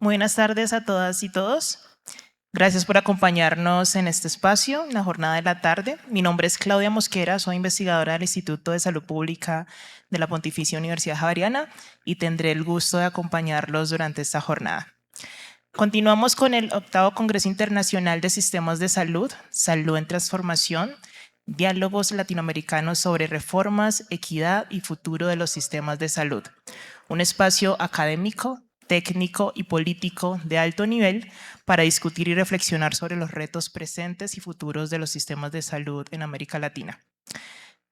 Muy buenas tardes a todas y todos. Gracias por acompañarnos en este espacio, en la jornada de la tarde. Mi nombre es Claudia Mosquera, soy investigadora del Instituto de Salud Pública de la Pontificia Universidad Javeriana y tendré el gusto de acompañarlos durante esta jornada. Continuamos con el 8º Congreso Internacional de Sistemas de Salud, Salud en Transformación, Diálogos Latinoamericanos sobre Reformas, Equidad y Futuro de los Sistemas de Salud. Un espacio académico, técnico y político de alto nivel para discutir y reflexionar sobre los retos presentes y futuros de los sistemas de salud en América Latina.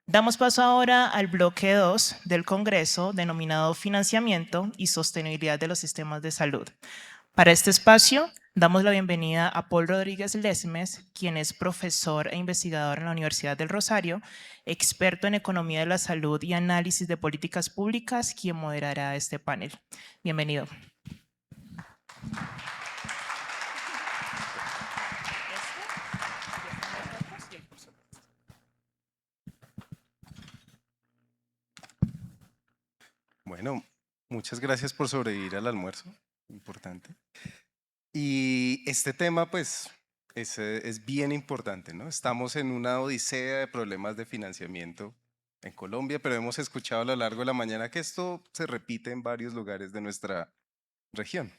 Damos paso ahora al bloque 2 del Congreso, denominado Financiamiento y Sostenibilidad de los Sistemas de Salud. Para este espacio, damos la bienvenida a Paul Rodríguez Lesmes, quien es profesor e investigador en la Universidad del Rosario, experto en economía de la salud y análisis de políticas públicas, quien moderará este panel. Bienvenido. Bueno, muchas gracias por sobrevivir al almuerzo, importante. Y este tema, pues, es bien importante, ¿no? Estamos en una odisea de problemas de financiamiento en Colombia, pero hemos escuchado a lo largo de la mañana que esto se repite en varios lugares de nuestra región.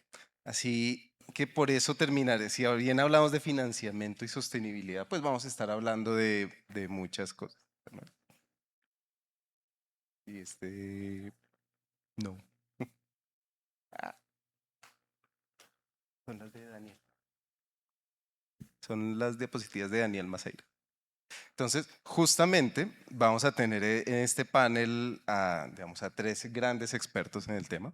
Así que por eso terminaré. Si bien hablamos de financiamiento y sostenibilidad, pues vamos a estar hablando de muchas cosas, ¿no? Y no. Son las de Daniel. Son las diapositivas de Daniel Maceira. Entonces, justamente vamos a tener en este panel a 3 grandes expertos en el tema.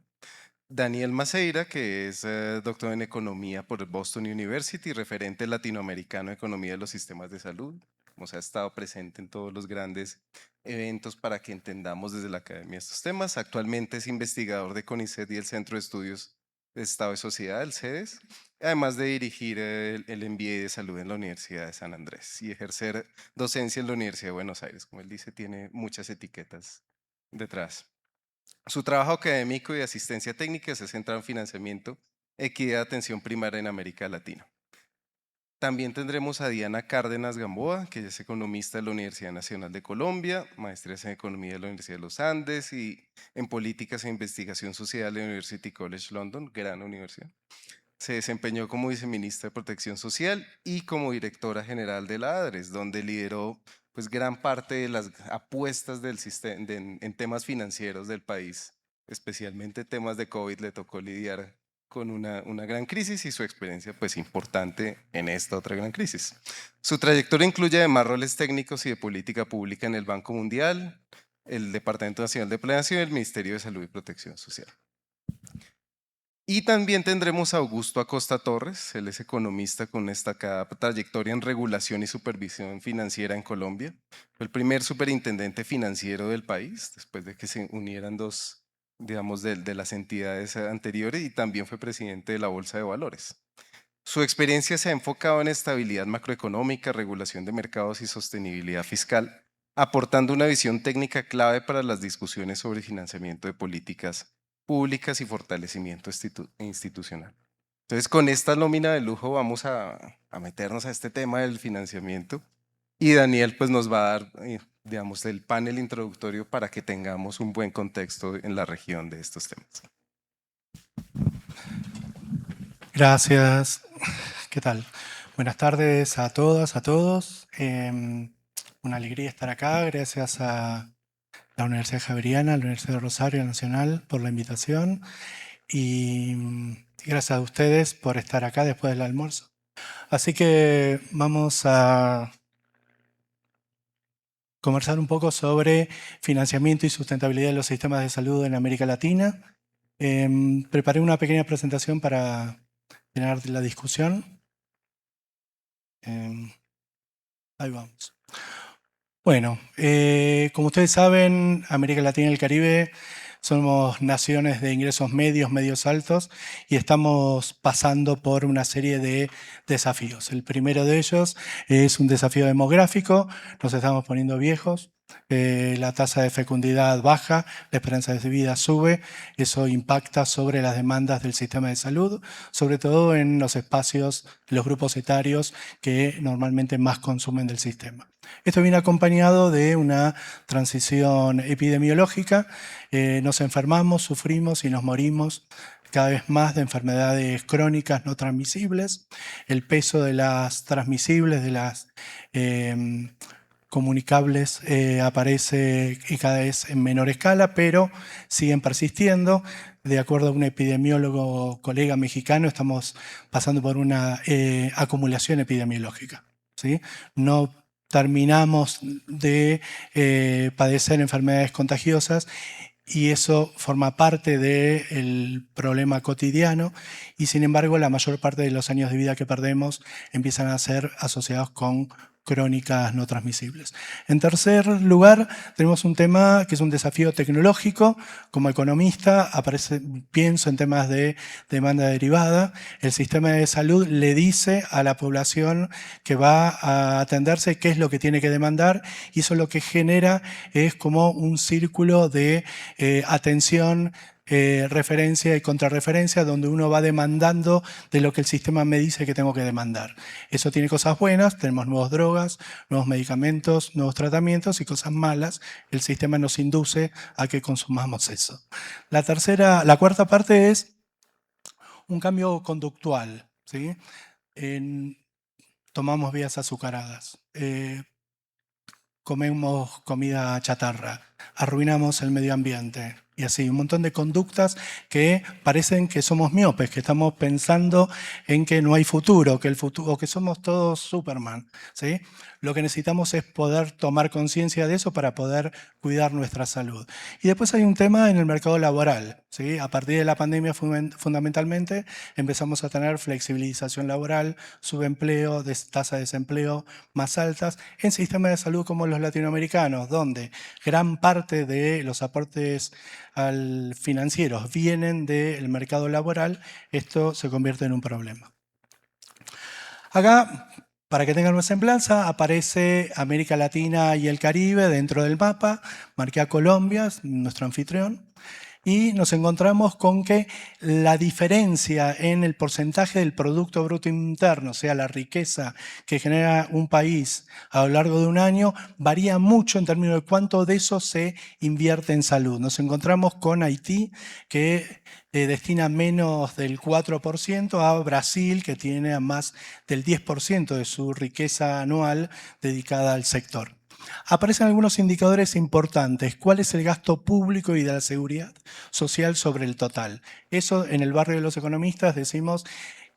Daniel Maceira, que es doctor en Economía por el Boston University, referente latinoamericano en Economía de los Sistemas de Salud. O sea, ha estado presente en todos los grandes eventos para que entendamos desde la academia estos temas. Actualmente es investigador de CONICET y el Centro de Estudios de Estado y Sociedad, el CEDES, además de dirigir el MBA de Salud en la Universidad de San Andrés y ejercer docencia en la Universidad de Buenos Aires. Como él dice, tiene muchas etiquetas detrás. Su trabajo académico y de asistencia técnica se centra en financiamiento, equidad y atención primaria en América Latina. También tendremos a Diana Cárdenas Gamboa, que es economista de la Universidad Nacional de Colombia, maestría en Economía de la Universidad de los Andes y en Políticas e Investigación Social de la University College London, gran universidad. Se desempeñó como viceministra de Protección Social y como directora general de la ADRES, donde lideró pues, gran parte de las apuestas del sistema, en temas financieros del país, especialmente temas de COVID. Le tocó lidiar con una gran crisis y su experiencia pues importante en esta otra gran crisis. Su trayectoria incluye además roles técnicos y de política pública en el Banco Mundial, el Departamento Nacional de Planeación y el Ministerio de Salud y Protección Social. Y también tendremos a Augusto Acosta Torres, él es economista con destacada trayectoria en regulación y supervisión financiera en Colombia. Fue el primer superintendente financiero del país, después de que se unieran dos, digamos, de las entidades anteriores, y también fue presidente de la Bolsa de Valores. Su experiencia se ha enfocado en estabilidad macroeconómica, regulación de mercados y sostenibilidad fiscal, aportando una visión técnica clave para las discusiones sobre financiamiento de políticas públicas y fortalecimiento institucional. Entonces, con esta nómina de lujo vamos a meternos a este tema del financiamiento y Daniel pues nos va a dar, digamos, el panel introductorio para que tengamos un buen contexto en la región de estos temas. Gracias. ¿Qué tal? Buenas tardes a todas, a todos. Una alegría estar acá. Gracias a la Universidad Javeriana, a la Universidad de Rosario Nacional por la invitación y gracias a ustedes por estar acá después del almuerzo. Así que vamos a conversar un poco sobre financiamiento y sustentabilidad de los sistemas de salud en América Latina. Preparé una pequeña presentación para tener la discusión. Ahí vamos. Bueno, como ustedes saben, América Latina y el Caribe somos naciones de ingresos medios altos y estamos pasando por una serie de desafíos. El primero de ellos es un desafío demográfico, nos estamos poniendo viejos. la tasa de fecundidad baja, la esperanza de vida sube, eso impacta sobre las demandas del sistema de salud, sobre todo en los espacios, los grupos etarios que normalmente más consumen del sistema. Esto viene acompañado de una transición epidemiológica, nos enfermamos, sufrimos y nos morimos cada vez más de enfermedades crónicas no transmisibles, el peso de las transmisibles, de las comunicables aparece y cada vez en menor escala, pero siguen persistiendo. De acuerdo a un epidemiólogo colega mexicano, estamos pasando por una acumulación epidemiológica, ¿sí? No terminamos de padecer enfermedades contagiosas y eso forma parte del problema cotidiano y sin embargo la mayor parte de los años de vida que perdemos empiezan a ser asociados con crónicas no transmisibles. En tercer lugar, tenemos un tema que es un desafío tecnológico. Como economista, pienso en temas de demanda derivada. El sistema de salud le dice a la población que va a atenderse qué es lo que tiene que demandar y eso lo que genera es como un círculo de atención, referencia y contrarreferencia, donde uno va demandando de lo que el sistema me dice que tengo que demandar. Eso tiene cosas buenas, tenemos nuevas drogas, nuevos medicamentos, nuevos tratamientos y cosas malas. El sistema nos induce a que consumamos eso. La cuarta parte es un cambio conductual, ¿sí? Tomamos vías azucaradas, comemos comida chatarra, arruinamos el medio ambiente y así, un montón de conductas que parecen que somos miopes, que estamos pensando en que no hay futuro, o que somos todos Superman, ¿sí? Lo que necesitamos es poder tomar conciencia de eso para poder cuidar nuestra salud. Y después hay un tema en el mercado laboral, ¿sí? A partir de la pandemia fundamentalmente empezamos a tener flexibilización laboral, subempleo, tasa de desempleo más altas en sistemas de salud como los latinoamericanos, donde gran parte de los aportes financieros vienen del mercado laboral, esto se convierte en un problema. Acá, para que tengan una semblanza, aparece América Latina y el Caribe dentro del mapa, marqué a Colombia, nuestro anfitrión, y nos encontramos con que la diferencia en el porcentaje del Producto Bruto Interno, o sea, la riqueza que genera un país a lo largo de un año, varía mucho en términos de cuánto de eso se invierte en salud. Nos encontramos con Haití, que destina menos del 4%, a Brasil, que tiene a más del 10% de su riqueza anual dedicada al sector. Aparecen algunos indicadores importantes. ¿Cuál es el gasto público y de la seguridad social sobre el total? Eso en el barrio de los economistas decimos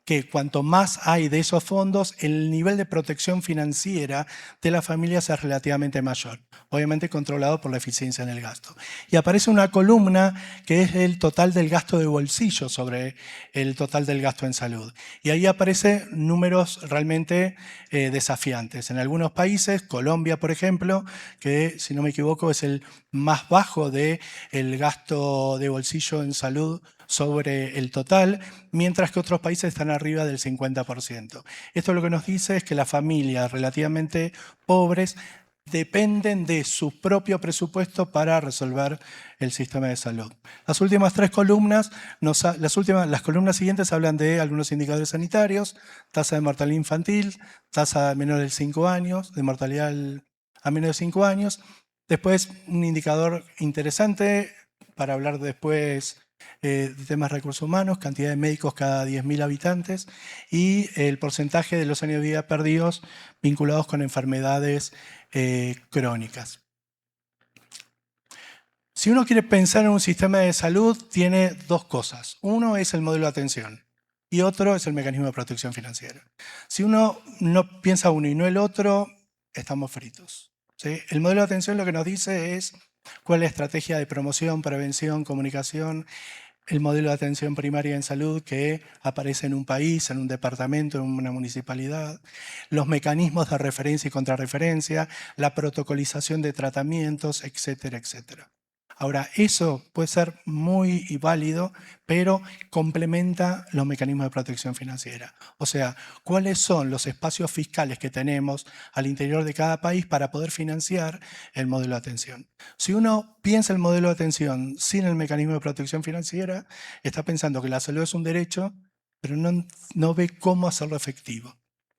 que cuanto más hay de esos fondos, el nivel de protección financiera de las familias es relativamente mayor, obviamente controlado por la eficiencia en el gasto. Y aparece una columna que es el total del gasto de bolsillo sobre el total del gasto en salud. Y ahí aparecen números realmente desafiantes. En algunos países, Colombia, por ejemplo, que si no me equivoco es el más bajo del gasto de bolsillo en salud sobre el total, mientras que otros países están arriba del 50%. Esto lo que nos dice es que las familias relativamente pobres dependen de su propio presupuesto para resolver el sistema de salud. Las últimas tres columnas, las columnas siguientes hablan de algunos indicadores sanitarios, tasa de mortalidad infantil, tasa menor de 5 años, de mortalidad a menos de 5 años. Después, un indicador interesante para hablar después de temas de recursos humanos, cantidad de médicos cada 10.000 habitantes y el porcentaje de los años de vida perdidos vinculados con enfermedades crónicas. Si uno quiere pensar en un sistema de salud, tiene dos cosas. Uno es el modelo de atención y otro es el mecanismo de protección financiera. Si uno no piensa uno y no el otro, estamos fritos, ¿sí? El modelo de atención lo que nos dice es cuál es la estrategia de promoción, prevención, comunicación, el modelo de atención primaria en salud que aparece en un país, en un departamento, en una municipalidad, los mecanismos de referencia y contrarreferencia, la protocolización de tratamientos, etcétera, etcétera. Ahora, eso puede ser muy válido, pero complementa los mecanismos de protección financiera. O sea, ¿cuáles son los espacios fiscales que tenemos al interior de cada país para poder financiar el modelo de atención? Si uno piensa el modelo de atención sin el mecanismo de protección financiera, está pensando que la salud es un derecho, pero no ve cómo hacerlo efectivo.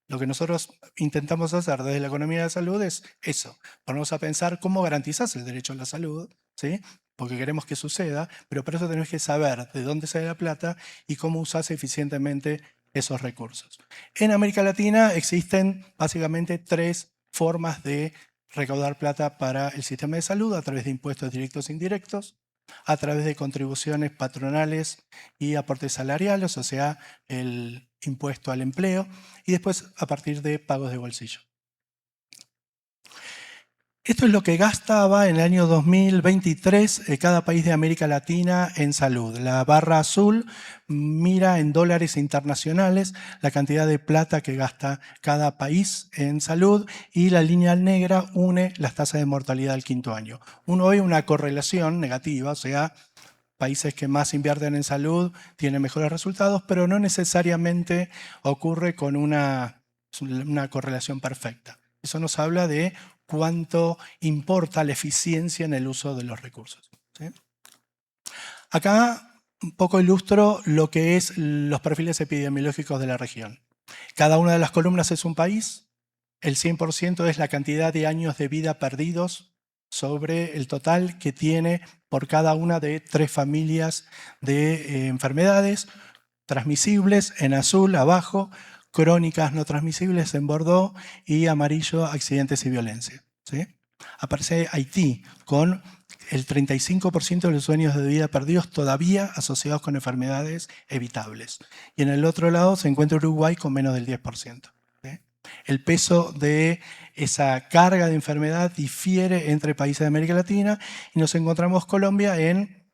Lo que nosotros intentamos hacer desde la economía de la salud es eso, ponernos a pensar cómo garantizás el derecho a la salud, ¿sí? Porque queremos que suceda, pero para eso tenés que saber de dónde sale la plata y cómo usás eficientemente esos recursos. En América Latina existen básicamente 3 formas de recaudar plata para el sistema de salud: a través de impuestos directos e indirectos, a través de contribuciones patronales y aportes salariales, o sea, el impuesto al empleo, y después a partir de pagos de bolsillo. Esto es lo que gastaba en el año 2023 cada país de América Latina en salud. La barra azul mira en dólares internacionales la cantidad de plata que gasta cada país en salud, y la línea negra une las tasas de mortalidad del 5º año. Uno ve una correlación negativa, o sea, países que más invierten en salud tienen mejores resultados, pero no necesariamente ocurre con una correlación perfecta. Eso nos habla de cuánto importa la eficiencia en el uso de los recursos, ¿sí? Acá un poco ilustro lo que es los perfiles epidemiológicos de la región. Cada una de las columnas es un país. El 100% es la cantidad de años de vida perdidos sobre el total que tiene por cada una de 3 familias de enfermedades transmisibles en azul abajo, crónicas no transmisibles en Bordeaux, y amarillo accidentes y violencia, ¿sí? Aparece Haití con el 35% de los años de vida perdidos todavía asociados con enfermedades evitables. Y en el otro lado se encuentra Uruguay con menos del 10%. ¿Sí? El peso de esa carga de enfermedad difiere entre países de América Latina, y nos encontramos Colombia en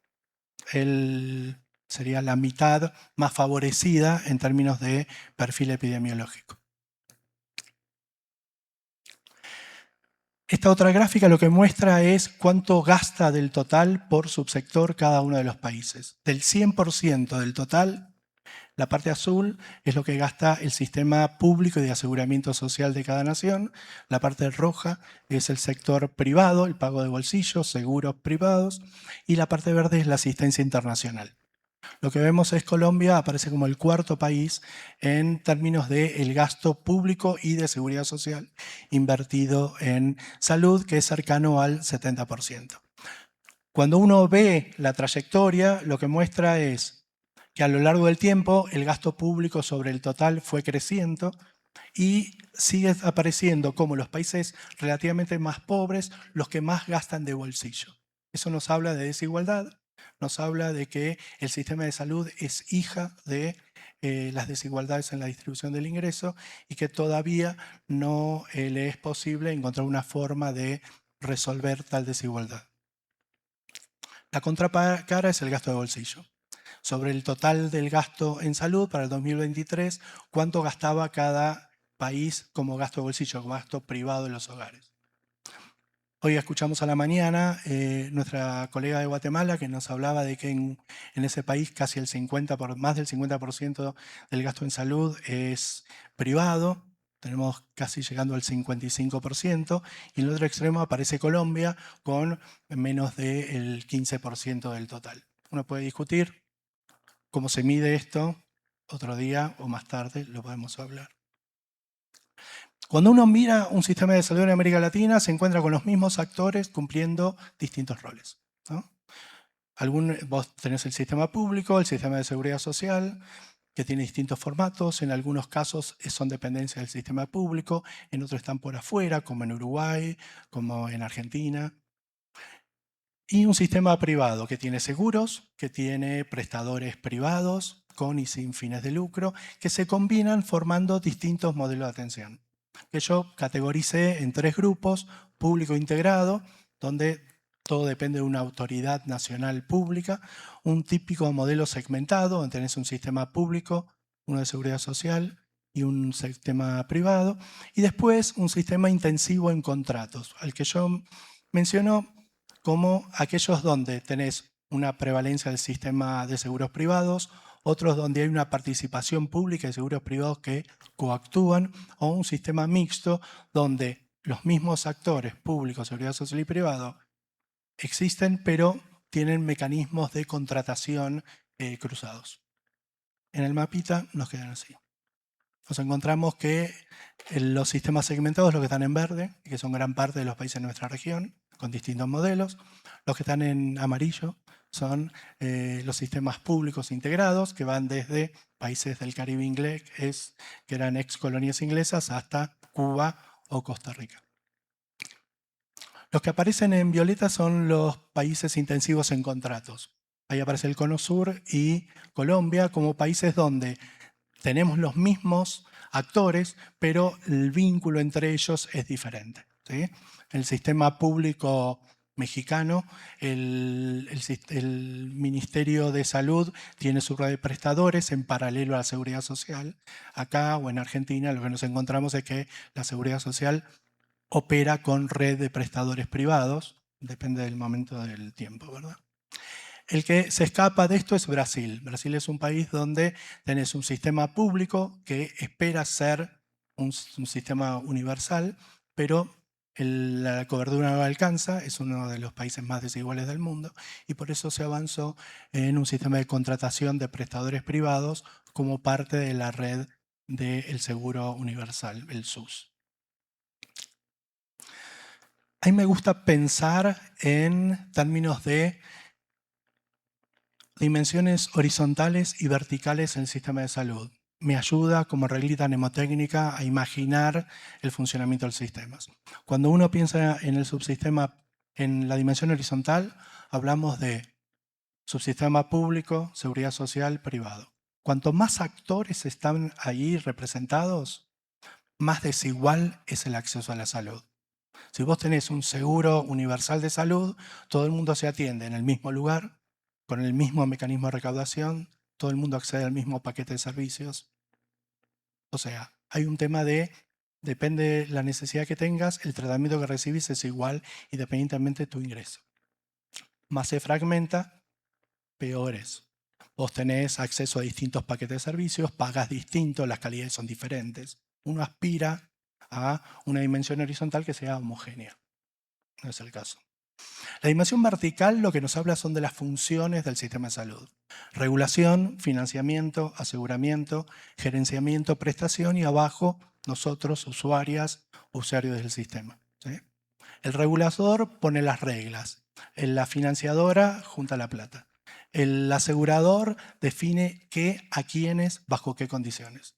sería la mitad más favorecida en términos de perfil epidemiológico. Esta otra gráfica lo que muestra es cuánto gasta del total por subsector cada uno de los países. Del 100% del total, la parte azul es lo que gasta el sistema público y de aseguramiento social de cada nación. La parte roja es el sector privado, el pago de bolsillos, seguros privados. Y la parte verde es la asistencia internacional. Lo que vemos es Colombia aparece como el 4º país en términos del gasto público y de seguridad social invertido en salud, que es cercano al 70%. Cuando uno ve la trayectoria, lo que muestra es que a lo largo del tiempo el gasto público sobre el total fue creciendo, y sigue apareciendo como los países relativamente más pobres los que más gastan de bolsillo. Eso nos habla de desigualdad, nos habla de que el sistema de salud es hija de las desigualdades en la distribución del ingreso, y que todavía no le es posible encontrar una forma de resolver tal desigualdad. La contracara es el gasto de bolsillo. Sobre el total del gasto en salud para el 2023, ¿cuánto gastaba cada país como gasto de bolsillo, como gasto privado en los hogares? Hoy escuchamos a la mañana nuestra colega de Guatemala que nos hablaba de que en ese país casi más del 50% del gasto en salud es privado. Tenemos casi llegando al 55%, y en el otro extremo aparece Colombia con menos del 15% del total. Uno puede discutir cómo se mide esto, otro día o más tarde lo podemos hablar. Cuando uno mira un sistema de salud en América Latina, se encuentra con los mismos actores cumpliendo distintos roles, ¿no? Vos tenés el sistema público, el sistema de seguridad social, que tiene distintos formatos. En algunos casos son dependencias del sistema público, en otros están por afuera, como en Uruguay, como en Argentina. Y un sistema privado que tiene seguros, que tiene prestadores privados con y sin fines de lucro, que se combinan formando distintos modelos de atención, que yo categoricé en 3 grupos: público integrado, donde todo depende de una autoridad nacional pública; un típico modelo segmentado, donde tenés un sistema público, uno de seguridad social y un sistema privado; y después un sistema intensivo en contratos, al que yo menciono como aquellos donde tenés una prevalencia del sistema de seguros privados, otros donde hay una participación pública de seguros privados que coactúan, o un sistema mixto donde los mismos actores públicos, seguridad social y privado, existen, pero tienen mecanismos de contratación cruzados. En el mapita nos quedan así. Nos encontramos que los sistemas segmentados, los que están en verde, que son gran parte de los países de nuestra región, con distintos modelos, los que están en amarillo son los sistemas públicos integrados, que van desde países del Caribe inglés, que eran ex colonias inglesas, hasta Cuba o Costa Rica. Los que aparecen en violeta son los países intensivos en contratos. Ahí aparece el Cono Sur y Colombia como países donde tenemos los mismos actores, pero el vínculo entre ellos es diferente, ¿sí? El sistema público mexicano, el Ministerio de Salud tiene su red de prestadores en paralelo a la Seguridad Social. Acá o en Argentina lo que nos encontramos es que la Seguridad Social opera con red de prestadores privados, depende del momento del tiempo, ¿verdad? El que se escapa de esto es Brasil. Brasil es un país donde tenés un sistema público que espera ser un sistema universal, pero la cobertura no alcanza, es uno de los países más desiguales del mundo, y por eso se avanzó en un sistema de contratación de prestadores privados como parte de la red del seguro universal, el SUS. A mí me gusta pensar en términos de dimensiones horizontales y verticales en el sistema de salud. Me ayuda como reglita mnemotécnica a imaginar el funcionamiento del sistema. Cuando uno piensa en el subsistema, en la dimensión horizontal, hablamos de subsistema público, seguridad social, privado. Cuanto más actores están ahí representados, más desigual es el acceso a la salud. Si vos tenés un seguro universal de salud, todo el mundo se atiende en el mismo lugar, con el mismo mecanismo de recaudación, todo el mundo accede al mismo paquete de servicios. O sea, hay un tema de, depende de la necesidad que tengas, el tratamiento que recibís es igual independientemente de tu ingreso. Más se fragmenta, peor es. Vos tenés acceso a distintos paquetes de servicios, pagas distinto, las calidades son diferentes. Uno aspira a una dimensión horizontal que sea homogénea. No es el caso. La dimensión vertical lo que nos habla son de las funciones del sistema de salud. Regulación, financiamiento, aseguramiento, gerenciamiento, prestación y abajo nosotros, usuarios del sistema, ¿sí? El regulador pone las reglas. La financiadora junta la plata. El asegurador define qué, a quiénes, bajo qué condiciones.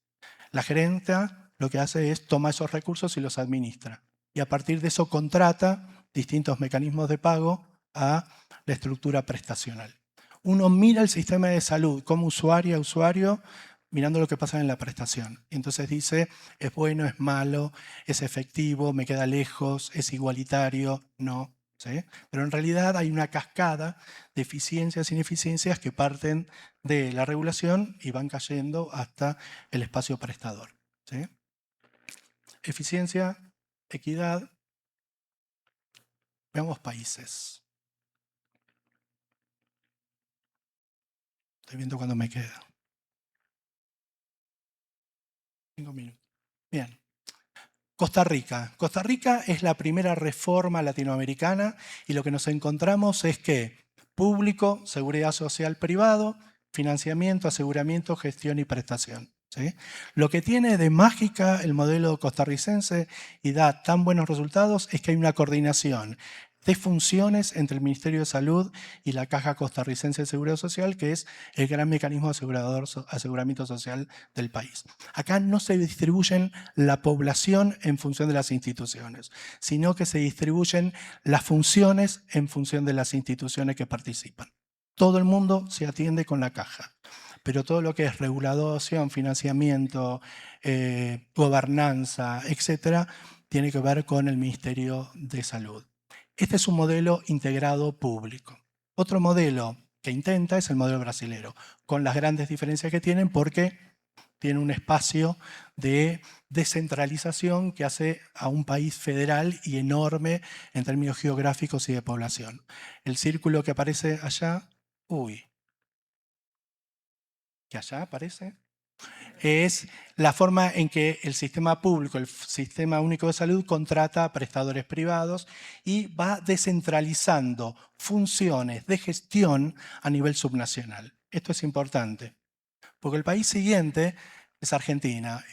La gerenta lo que hace es toma esos recursos y los administra. Y a partir de eso contrata distintos mecanismos de pago a la estructura prestacional. Uno mira el sistema de salud como usuario a usuario, mirando lo que pasa en la prestación. Y entonces dice, es bueno, es malo, es efectivo, me queda lejos, es igualitario, no. ¿Sí? Pero en realidad hay una cascada de eficiencias e ineficiencias que parten de la regulación y van cayendo hasta el espacio prestador. ¿Sí? Eficiencia, equidad. Veamos países. Estoy viendo cuándo me queda. 5 minutos. Bien. Costa Rica. Costa Rica es la primera reforma latinoamericana y lo que nos encontramos es que público, seguridad social privado, financiamiento, aseguramiento, gestión y prestación. ¿Sí? Lo que tiene de mágica el modelo costarricense y da tan buenos resultados es que hay una coordinación de funciones entre el Ministerio de Salud y la Caja Costarricense de Seguridad Social, que es el gran mecanismo de aseguramiento social del país. Acá no se distribuyen la población en función de las instituciones, sino que se distribuyen las funciones en función de las instituciones que participan. Todo el mundo se atiende con la caja, pero todo lo que es regulación, financiamiento, gobernanza, etcétera, tiene que ver con el Ministerio de Salud. Este es un modelo integrado público. Otro modelo que intenta es el modelo brasilero, con las grandes diferencias que tienen porque tiene un espacio de descentralización que hace a un país federal y enorme en términos geográficos y de población. El círculo que aparece allá, que allá aparece, es la forma en que el sistema público, el Sistema Único de Salud, contrata a prestadores privados y va descentralizando funciones de gestión a nivel subnacional. Esto es importante, porque el país siguiente es Argentina.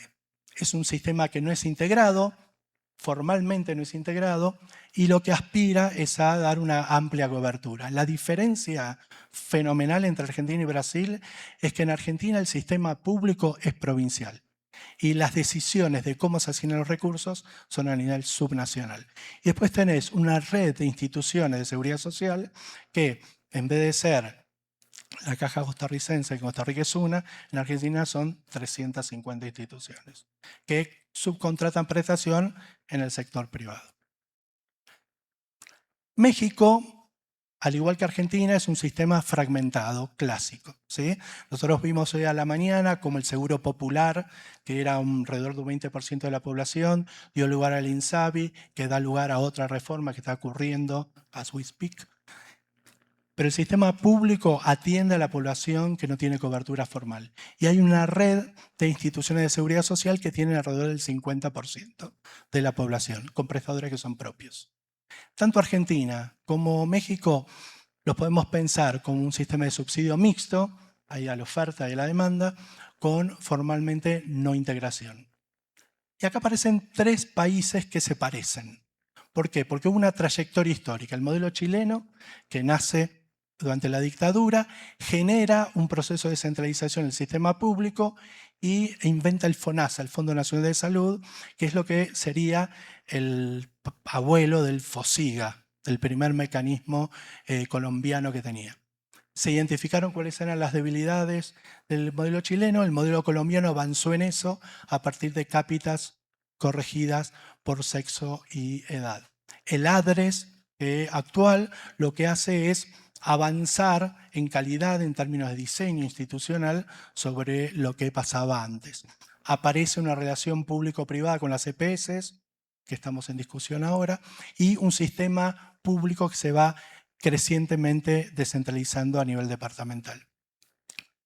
Es un sistema que no es integrado, formalmente no es integrado, y lo que aspira es a dar una amplia cobertura. La diferencia fenomenal entre Argentina y Brasil es que en Argentina el sistema público es provincial y las decisiones de cómo se asignan los recursos son a nivel subnacional. Y después tenés una red de instituciones de seguridad social que, en vez de ser la Caja Costarricense, que en Costa Rica es una, en Argentina son 350 instituciones que subcontratan prestación en el sector privado. México, al igual que Argentina, es un sistema fragmentado, clásico, ¿sí? Nosotros vimos hoy a la mañana como el Seguro Popular, que era alrededor de un 20% de la población, dio lugar al INSABI, que da lugar a otra reforma que está ocurriendo, as we speak. Pero el sistema público atiende a la población que no tiene cobertura formal. Y hay una red de instituciones de seguridad social que tienen alrededor del 50% de la población, con prestadores que son propios. Tanto Argentina como México los podemos pensar como un sistema de subsidio mixto, hay a la oferta y a la demanda, con formalmente no integración. Y acá aparecen 3 países que se parecen. ¿Por qué? Porque hubo una trayectoria histórica. El modelo chileno, que nace durante la dictadura, genera un proceso de descentralización del sistema público e inventa el FONASA, el Fondo Nacional de Salud, que es lo que sería el abuelo del FOSIGA, del primer mecanismo colombiano que tenía. Se identificaron cuáles eran las debilidades del modelo chileno, el modelo colombiano avanzó en eso a partir de cápitas corregidas por sexo y edad. El ADRES actual lo que hace es avanzar en calidad en términos de diseño institucional sobre lo que pasaba antes. Aparece una relación público-privada con las EPS, que estamos en discusión ahora, y un sistema público que se va crecientemente descentralizando a nivel departamental.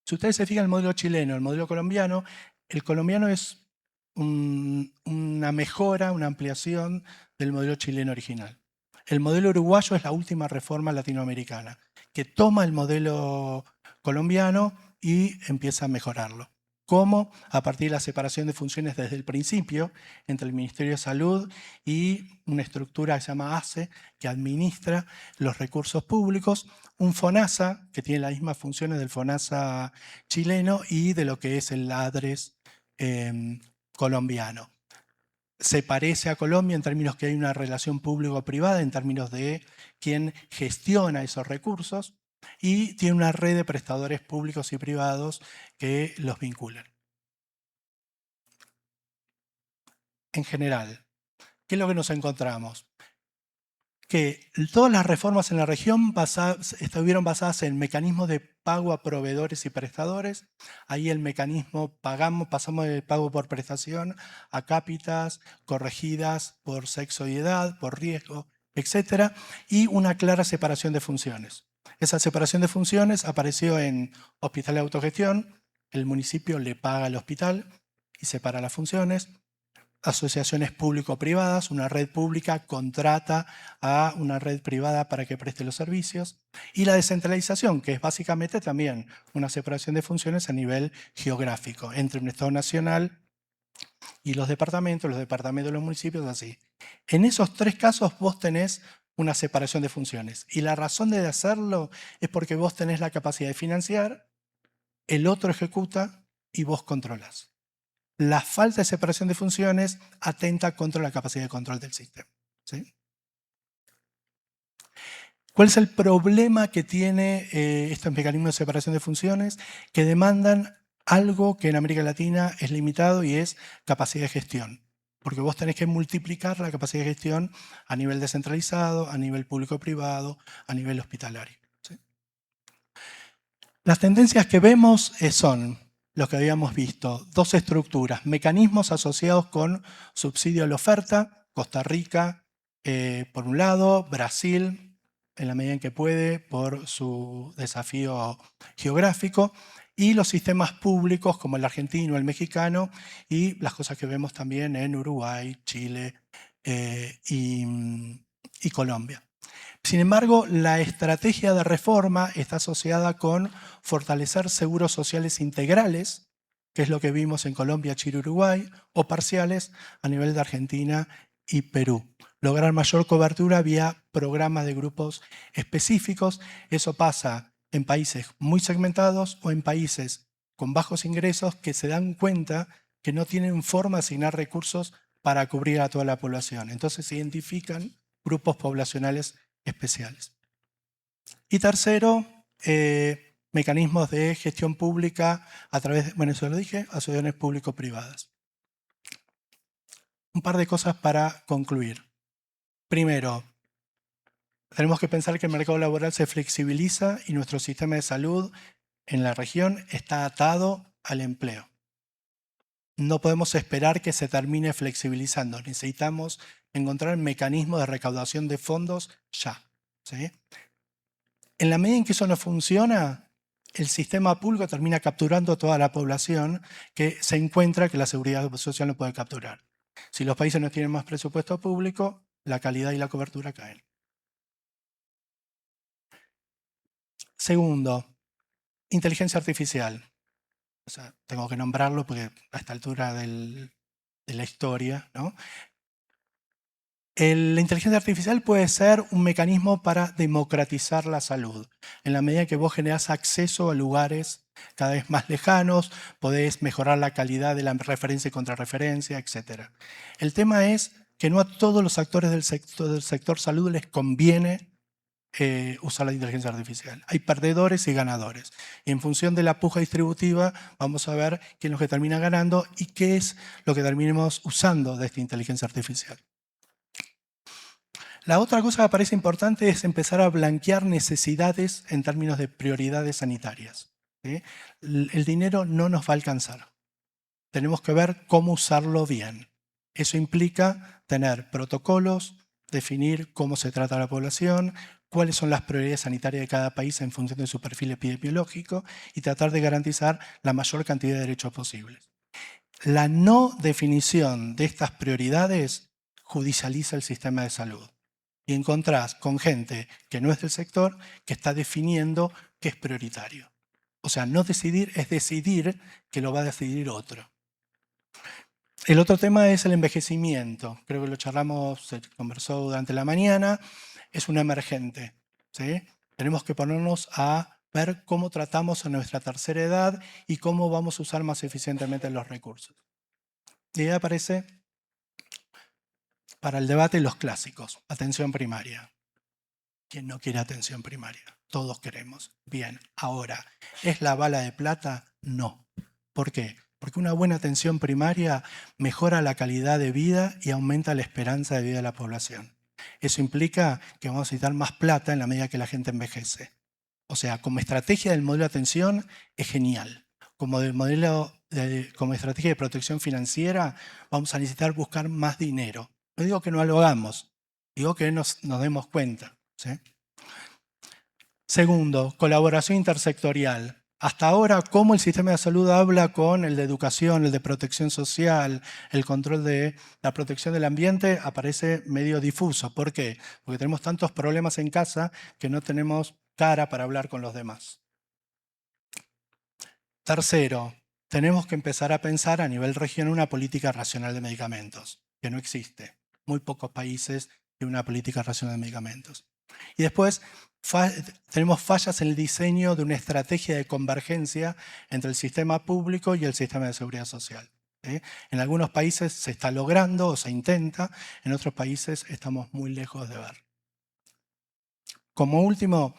Si ustedes se fijan el modelo chileno, el modelo colombiano, el colombiano es una mejora, una ampliación del modelo chileno original. El modelo uruguayo es la última reforma latinoamericana, que toma el modelo colombiano y empieza a mejorarlo. ¿Cómo? A partir de la separación de funciones desde el principio entre el Ministerio de Salud y una estructura que se llama ACE, que administra los recursos públicos, un FONASA, que tiene las mismas funciones del FONASA chileno y de lo que es el ADRES colombiano. Se parece a Colombia en términos que hay una relación público-privada, en términos de quién gestiona esos recursos, y tiene una red de prestadores públicos y privados que los vinculan. En general, ¿qué es lo que nos encontramos? Que todas las reformas en la región estuvieron basadas en mecanismos de pago a proveedores y prestadores. Ahí el mecanismo pasamos del pago por prestación a cápitas corregidas por sexo y edad, por riesgo, etc. Y una clara separación de funciones. Esa separación de funciones apareció en hospitales de autogestión. El municipio le paga al hospital y separa las funciones. Asociaciones público-privadas, una red pública contrata a una red privada para que preste los servicios. Y la descentralización, que es básicamente también una separación de funciones a nivel geográfico, entre un Estado nacional y los departamentos y los municipios, así. En esos 3 casos vos tenés una separación de funciones. Y la razón de hacerlo es porque vos tenés la capacidad de financiar, el otro ejecuta y vos controlás. La falta de separación de funciones atenta contra la capacidad de control del sistema. ¿Sí? ¿Cuál es el problema que tiene estos mecanismos de separación de funciones? Que demandan algo que en América Latina es limitado y es capacidad de gestión. Porque vos tenés que multiplicar la capacidad de gestión a nivel descentralizado, a nivel público-privado, a nivel hospitalario. ¿Sí? Las tendencias que vemos son lo que habíamos visto, dos estructuras, mecanismos asociados con subsidio a la oferta, Costa Rica, por un lado, Brasil, en la medida en que puede, por su desafío geográfico, y los sistemas públicos como el argentino, el mexicano, y las cosas que vemos también en Uruguay, Chile y Colombia. Sin embargo, la estrategia de reforma está asociada con fortalecer seguros sociales integrales, que es lo que vimos en Colombia, Chile, Uruguay, o parciales a nivel de Argentina y Perú. Lograr mayor cobertura vía programas de grupos específicos. Eso pasa en países muy segmentados o en países con bajos ingresos que se dan cuenta que no tienen forma de asignar recursos para cubrir a toda la población. Entonces se identifican grupos poblacionales especiales. Y tercero, mecanismos de gestión pública a través de, bueno, eso lo dije, asociaciones público-privadas. Un par de cosas para concluir. Primero, tenemos que pensar que el mercado laboral se flexibiliza y nuestro sistema de salud en la región está atado al empleo. No podemos esperar que se termine flexibilizando. Necesitamos encontrar mecanismos de recaudación de fondos ya. ¿Sí? En la medida en que eso no funciona, el sistema público termina capturando a toda la población que se encuentra que la seguridad social no puede capturar. Si los países no tienen más presupuesto público, la calidad y la cobertura caen. Segundo, inteligencia artificial. O sea, tengo que nombrarlo porque a esta altura de la historia, ¿no? La inteligencia artificial puede ser un mecanismo para democratizar la salud. En la medida que vos generás acceso a lugares cada vez más lejanos, podés mejorar la calidad de la referencia y contrarreferencia, etc. El tema es que no a todos los actores del sector salud les conviene usar la inteligencia artificial. Hay perdedores y ganadores. Y en función de la puja distributiva vamos a ver quién es lo que termina ganando y qué es lo que terminemos usando de esta inteligencia artificial. La otra cosa que parece importante es empezar a blanquear necesidades en términos de prioridades sanitarias. ¿Sí? El dinero no nos va a alcanzar. Tenemos que ver cómo usarlo bien. Eso implica tener protocolos, definir cómo se trata a la población, cuáles son las prioridades sanitarias de cada país en función de su perfil epidemiológico y tratar de garantizar la mayor cantidad de derechos posibles. La no definición de estas prioridades judicializa el sistema de salud. Y encontrás con gente que no es del sector que está definiendo qué es prioritario. O sea, no decidir es decidir que lo va a decidir otro. El otro tema es el envejecimiento. Creo que lo charlamos, se conversó durante la mañana. Es un emergente. ¿Sí? Tenemos que ponernos a ver cómo tratamos a nuestra tercera edad y cómo vamos a usar más eficientemente los recursos. Y ahí aparece para el debate los clásicos. Atención primaria. ¿Quién no quiere atención primaria? Todos queremos. Bien, ahora, ¿es la bala de plata? No. ¿Por qué? Porque una buena atención primaria mejora la calidad de vida y aumenta la esperanza de vida de la población. Eso implica que vamos a necesitar más plata en la medida que la gente envejece. O sea, como estrategia del modelo de atención es genial. Como estrategia de protección financiera vamos a necesitar buscar más dinero. No digo que no lo hagamos, digo que nos demos cuenta. ¿Sí? Segundo, colaboración intersectorial. Hasta ahora, cómo el sistema de salud habla con el de educación, el de protección social, el control de la protección del ambiente, aparece medio difuso. ¿Por qué? Porque tenemos tantos problemas en casa que no tenemos cara para hablar con los demás. Tercero, tenemos que empezar a pensar a nivel regional una política racional de medicamentos, que no existe. Muy pocos países tienen una política racional de medicamentos. Y después tenemos fallas en el diseño de una estrategia de convergencia entre el sistema público y el sistema de seguridad social. ¿Sí? En algunos países se está logrando o se intenta, en otros países estamos muy lejos de ver. Como último,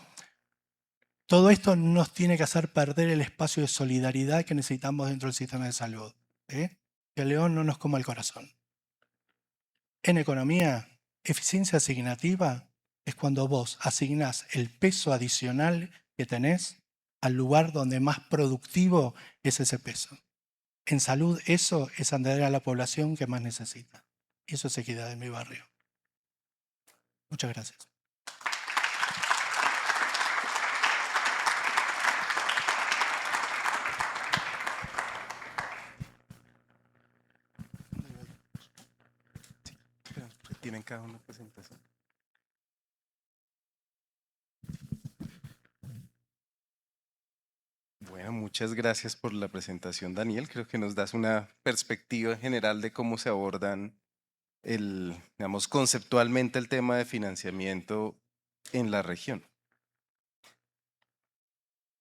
todo esto nos tiene que hacer perder el espacio de solidaridad que necesitamos dentro del sistema de salud. ¿Sí? Que el león no nos coma el corazón. En economía, eficiencia asignativa es cuando vos asignás el peso adicional que tenés al lugar donde más productivo es ese peso. En salud eso es atender a la población que más necesita. Eso es equidad en mi barrio. Muchas gracias. Tienen cada una presentación. Bueno, muchas gracias por la presentación, Daniel. Creo que nos das una perspectiva general de cómo se abordan digamos, conceptualmente el tema de financiamiento en la región.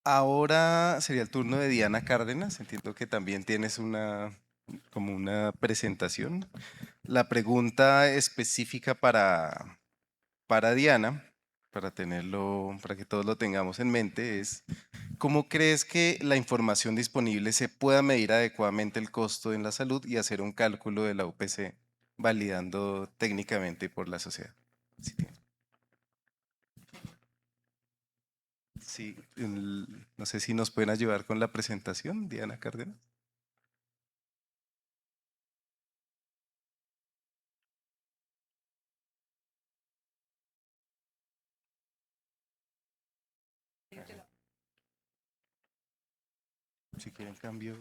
Ahora sería el turno de Diana Cárdenas. Entiendo que también tienes como una presentación. La pregunta específica para Diana, para que todos lo tengamos en mente, es ¿cómo crees que la información disponible se pueda medir adecuadamente el costo en la salud y hacer un cálculo de la UPC validando técnicamente por la sociedad? Sí, no sé si nos pueden ayudar con la presentación, Diana Cárdenas. Si quieren cambio.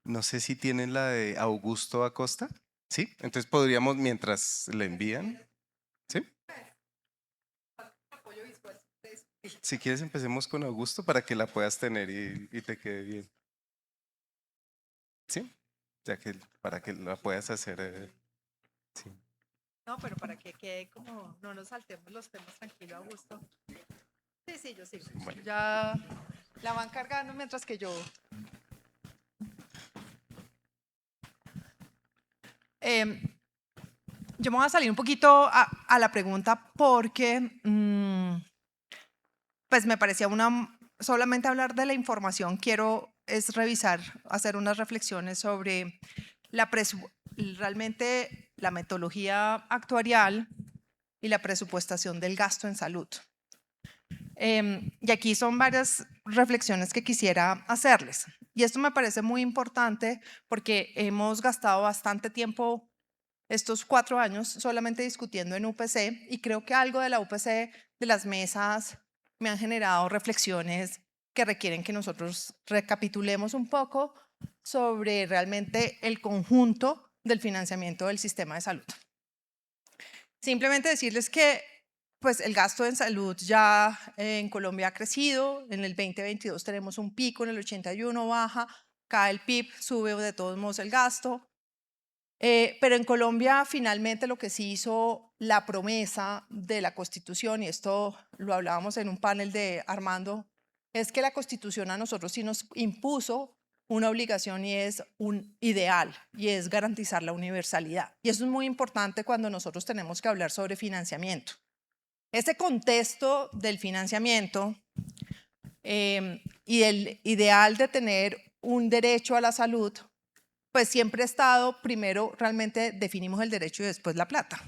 No sé si tienen la de Augusto Acosta. ¿Sí? Entonces podríamos, mientras le envían. ¿Sí? Si quieres empecemos con Augusto para que la puedas tener y te quede bien. ¿Sí? Ya que para que la puedas hacer. Sí. No, pero para que quede como, no nos saltemos los temas tranquilo, Augusto. Sí, yo sigo. Bueno. Ya la van cargando mientras que yo... yo me voy a salir un poquito a la pregunta porque pues me parecía solamente hablar de la información, quiero es revisar, hacer unas reflexiones sobre realmente la metodología actuarial y la presupuestación del gasto en salud. Y aquí son varias reflexiones que quisiera hacerles. Y esto me parece muy importante porque hemos gastado bastante tiempo estos 4 años solamente discutiendo en UPC y creo que algo de la UPC, de las mesas, me han generado reflexiones que requieren que nosotros recapitulemos un poco sobre realmente el conjunto del financiamiento del sistema de salud. Simplemente decirles que pues el gasto en salud ya en Colombia ha crecido, en el 2022 tenemos un pico, en el 81 baja, cae el PIB, sube de todos modos el gasto, pero en Colombia finalmente lo que sí hizo la promesa de la Constitución, y esto lo hablábamos en un panel de Armando, es que la Constitución a nosotros sí nos impuso una obligación y es un ideal, y es garantizar la universalidad. Y eso es muy importante cuando nosotros tenemos que hablar sobre financiamiento. Ese contexto del financiamiento y el ideal de tener un derecho a la salud, pues siempre ha estado, primero realmente definimos el derecho y después la plata.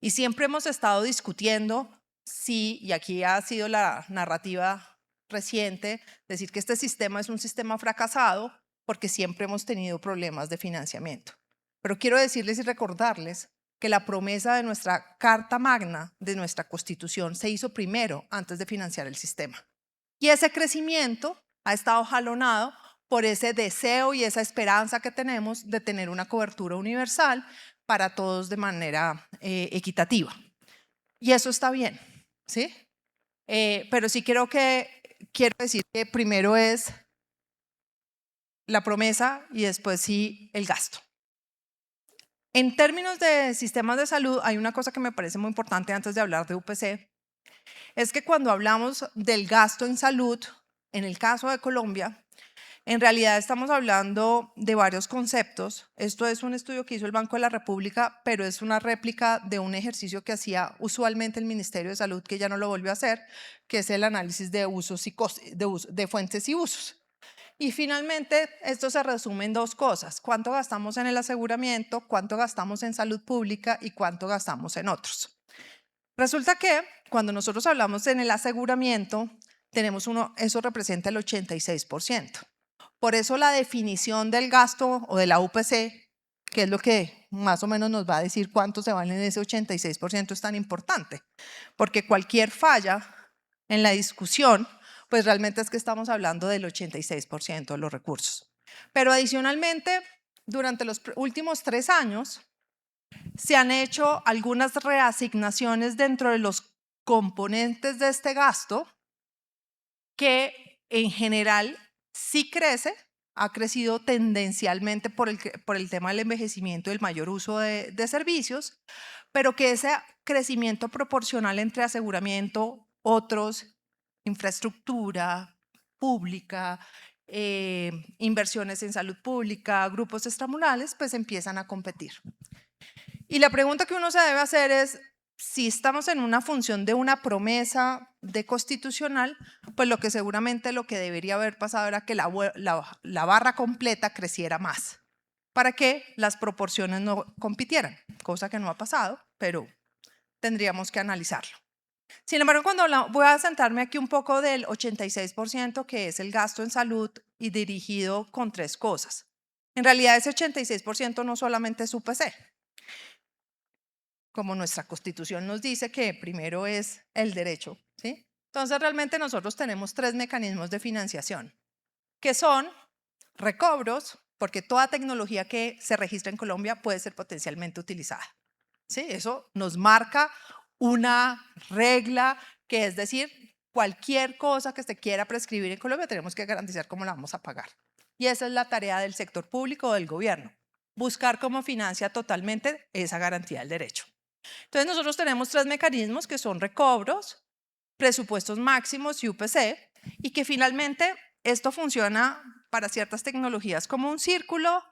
Y siempre hemos estado discutiendo si, y aquí ha sido la narrativa reciente, decir que este sistema es un sistema fracasado porque siempre hemos tenido problemas de financiamiento. Pero quiero decirles y recordarles que la promesa de nuestra Carta Magna, de nuestra Constitución, se hizo primero antes de financiar el sistema. Y ese crecimiento ha estado jalonado por ese deseo y esa esperanza que tenemos de tener una cobertura universal para todos de manera equitativa. Y eso está bien, ¿sí? Pero sí quiero decir que primero es la promesa y después sí el gasto. En términos de sistemas de salud, hay una cosa que me parece muy importante antes de hablar de UPC, es que cuando hablamos del gasto en salud, en el caso de Colombia, En realidad estamos hablando de varios conceptos. Esto es un estudio que hizo el Banco de la República, pero es una réplica de un ejercicio que hacía usualmente el Ministerio de Salud, que ya no lo volvió a hacer, que es el análisis de usos y de fuentes y usos. Y finalmente, esto se resume en dos cosas: cuánto gastamos en el aseguramiento, cuánto gastamos en salud pública y cuánto gastamos en otros. Resulta que cuando nosotros hablamos en el aseguramiento, eso representa el 86%. Por eso la definición del gasto o de la UPC, que es lo que más o menos nos va a decir cuánto se vale en ese 86%, es tan importante. Porque cualquier falla en la discusión, pues realmente es que estamos hablando del 86% de los recursos. Pero adicionalmente, durante los últimos 3 años, se han hecho algunas reasignaciones dentro de los componentes de este gasto que en general sí crece, ha crecido tendencialmente por el tema del envejecimiento y el mayor uso de servicios, pero que ese crecimiento proporcional entre aseguramiento, otros, infraestructura pública, inversiones en salud pública, grupos extramurales, pues empiezan a competir. Y la pregunta que uno se debe hacer es, si estamos en una función de una promesa de constitucional, pues lo que debería haber pasado era que la barra completa creciera más, para que las proporciones no compitieran, cosa que no ha pasado, pero tendríamos que analizarlo. Sin embargo, voy a sentarme aquí un poco del 86%, que es el gasto en salud, y dirigido con 3 cosas. En realidad, ese 86% no solamente es UPC, como nuestra Constitución nos dice que primero es el derecho, ¿sí? Entonces, realmente nosotros tenemos 3 mecanismos de financiación, que son recobros, porque toda tecnología que se registra en Colombia puede ser potencialmente utilizada, ¿sí? Eso nos marca una regla, que es decir, cualquier cosa que se quiera prescribir en Colombia tenemos que garantizar cómo la vamos a pagar. Y esa es la tarea del sector público o del gobierno, buscar cómo financia totalmente esa garantía del derecho. Entonces nosotros tenemos 3 mecanismos, que son recobros, presupuestos máximos y UPC, y que finalmente esto funciona para ciertas tecnologías como un círculo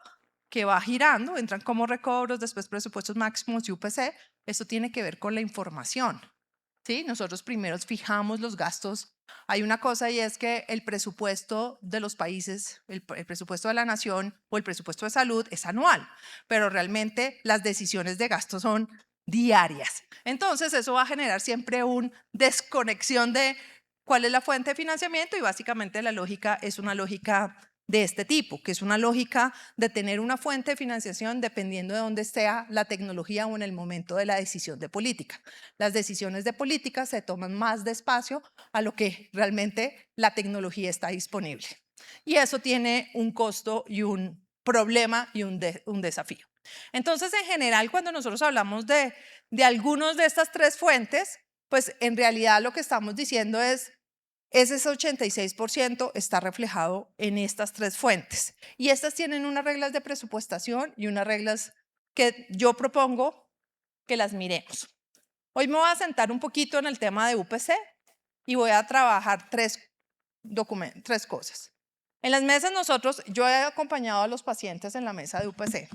que va girando, entran como recobros, después presupuestos máximos y UPC. Esto tiene que ver con la información, ¿sí? Nosotros primero fijamos los gastos. Hay una cosa, y es que el presupuesto de los países, el presupuesto de la nación o el presupuesto de salud es anual, pero realmente las decisiones de gasto son diarias. Entonces eso va a generar siempre una desconexión de cuál es la fuente de financiamiento, y básicamente la lógica es una lógica de este tipo, que es una lógica de tener una fuente de financiación dependiendo de dónde sea la tecnología o en el momento de la decisión de política. Las decisiones de política se toman más despacio a lo que realmente la tecnología está disponible. Y eso tiene un costo y un problema y un desafío. Entonces, en general, cuando nosotros hablamos de algunos de estas 3 fuentes, pues en realidad lo que estamos diciendo es ese 86% está reflejado en estas 3 fuentes. Y estas tienen unas reglas de presupuestación y unas reglas que yo propongo que las miremos. Hoy me voy a sentar un poquito en el tema de UPC y voy a trabajar 3 cosas. En las mesas yo he acompañado a los pacientes en la mesa de UPC.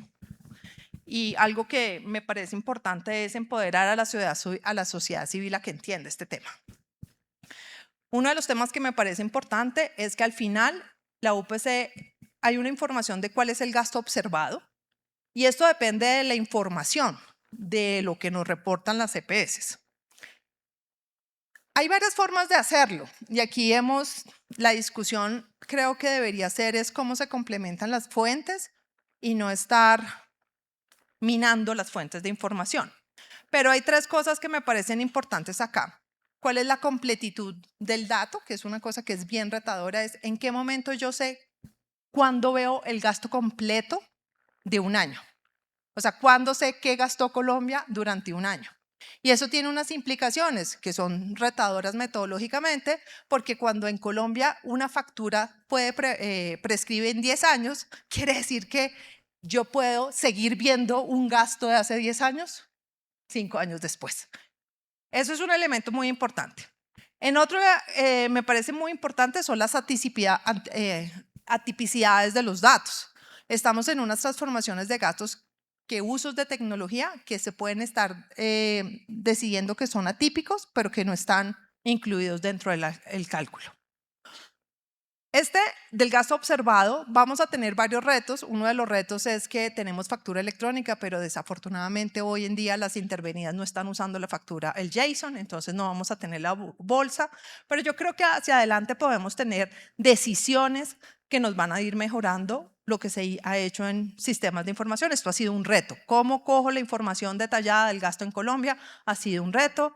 Y algo que me parece importante es empoderar a la sociedad civil a que entienda este tema. Uno de los temas que me parece importante es que al final la UPC hay una información de cuál es el gasto observado, y esto depende de la información de lo que nos reportan las EPS. Hay varias formas de hacerlo, y aquí la discusión creo que debería ser es cómo se complementan las fuentes y no estar minando las fuentes de información. Pero hay 3 cosas que me parecen importantes acá. ¿Cuál es la completitud del dato? Que es una cosa que es bien retadora, es en qué momento yo sé cuándo veo el gasto completo de un año. O sea, cuándo sé qué gastó Colombia durante un año. Y eso tiene unas implicaciones que son retadoras metodológicamente, porque cuando en Colombia una factura prescribe en 10 años, quiere decir que yo puedo seguir viendo un gasto de hace 10 años, 5 años después. Eso es un elemento muy importante. En otro, me parece muy importante son las atipicidades de los datos. Estamos en unas transformaciones de gastos que usos de tecnología que se pueden estar decidiendo que son atípicos, pero que no están incluidos dentro del cálculo. Del gasto observado, vamos a tener varios retos. Uno de los retos es que tenemos factura electrónica, pero desafortunadamente hoy en día las intervenidas no están usando la factura, el JSON, entonces no vamos a tener la bolsa. Pero yo creo que hacia adelante podemos tener decisiones que nos van a ir mejorando lo que se ha hecho en sistemas de información. Esto ha sido un reto. ¿Cómo cojo la información detallada del gasto en Colombia? Ha sido un reto.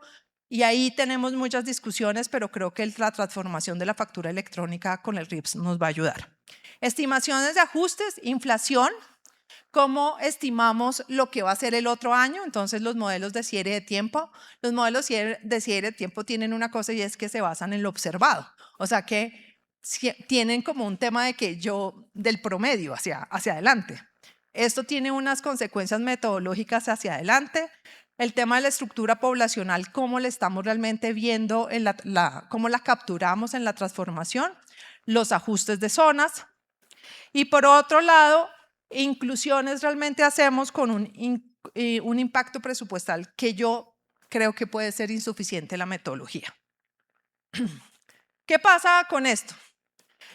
Y ahí tenemos muchas discusiones, pero creo que la transformación de la factura electrónica con el RIPS nos va a ayudar. Estimaciones de ajustes, inflación, cómo estimamos lo que va a ser el otro año. Entonces los modelos de cierre de tiempo, los modelos de cierre de tiempo tienen una cosa y es que se basan en lo observado. O sea que tienen como un tema de que del promedio hacia adelante. Esto tiene unas consecuencias metodológicas hacia adelante. El tema de la estructura poblacional, cómo la estamos realmente viendo, cómo la capturamos en la transformación, los ajustes de zonas. Y por otro lado, inclusiones realmente hacemos con un impacto presupuestal que yo creo que puede ser insuficiente la metodología. ¿Qué pasa con esto?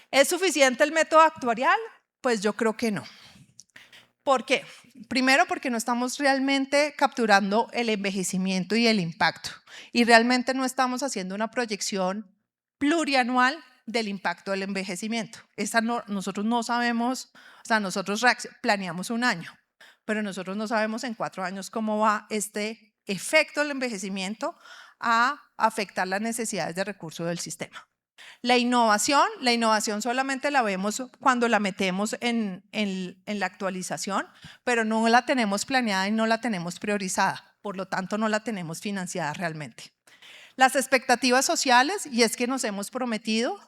¿Es suficiente el método actuarial? Pues yo creo que no. ¿Por qué? Primero, porque no estamos realmente capturando el envejecimiento y el impacto. Y realmente no estamos haciendo una proyección plurianual del impacto del envejecimiento. Nosotros no sabemos, o sea, nosotros planeamos un año, pero nosotros no sabemos en 4 años cómo va este efecto del envejecimiento a afectar las necesidades de recursos del sistema. La innovación solamente la vemos cuando la metemos en la actualización, pero no la tenemos planeada y no la tenemos priorizada, por lo tanto no la tenemos financiada realmente. Las expectativas sociales, y es que nos hemos prometido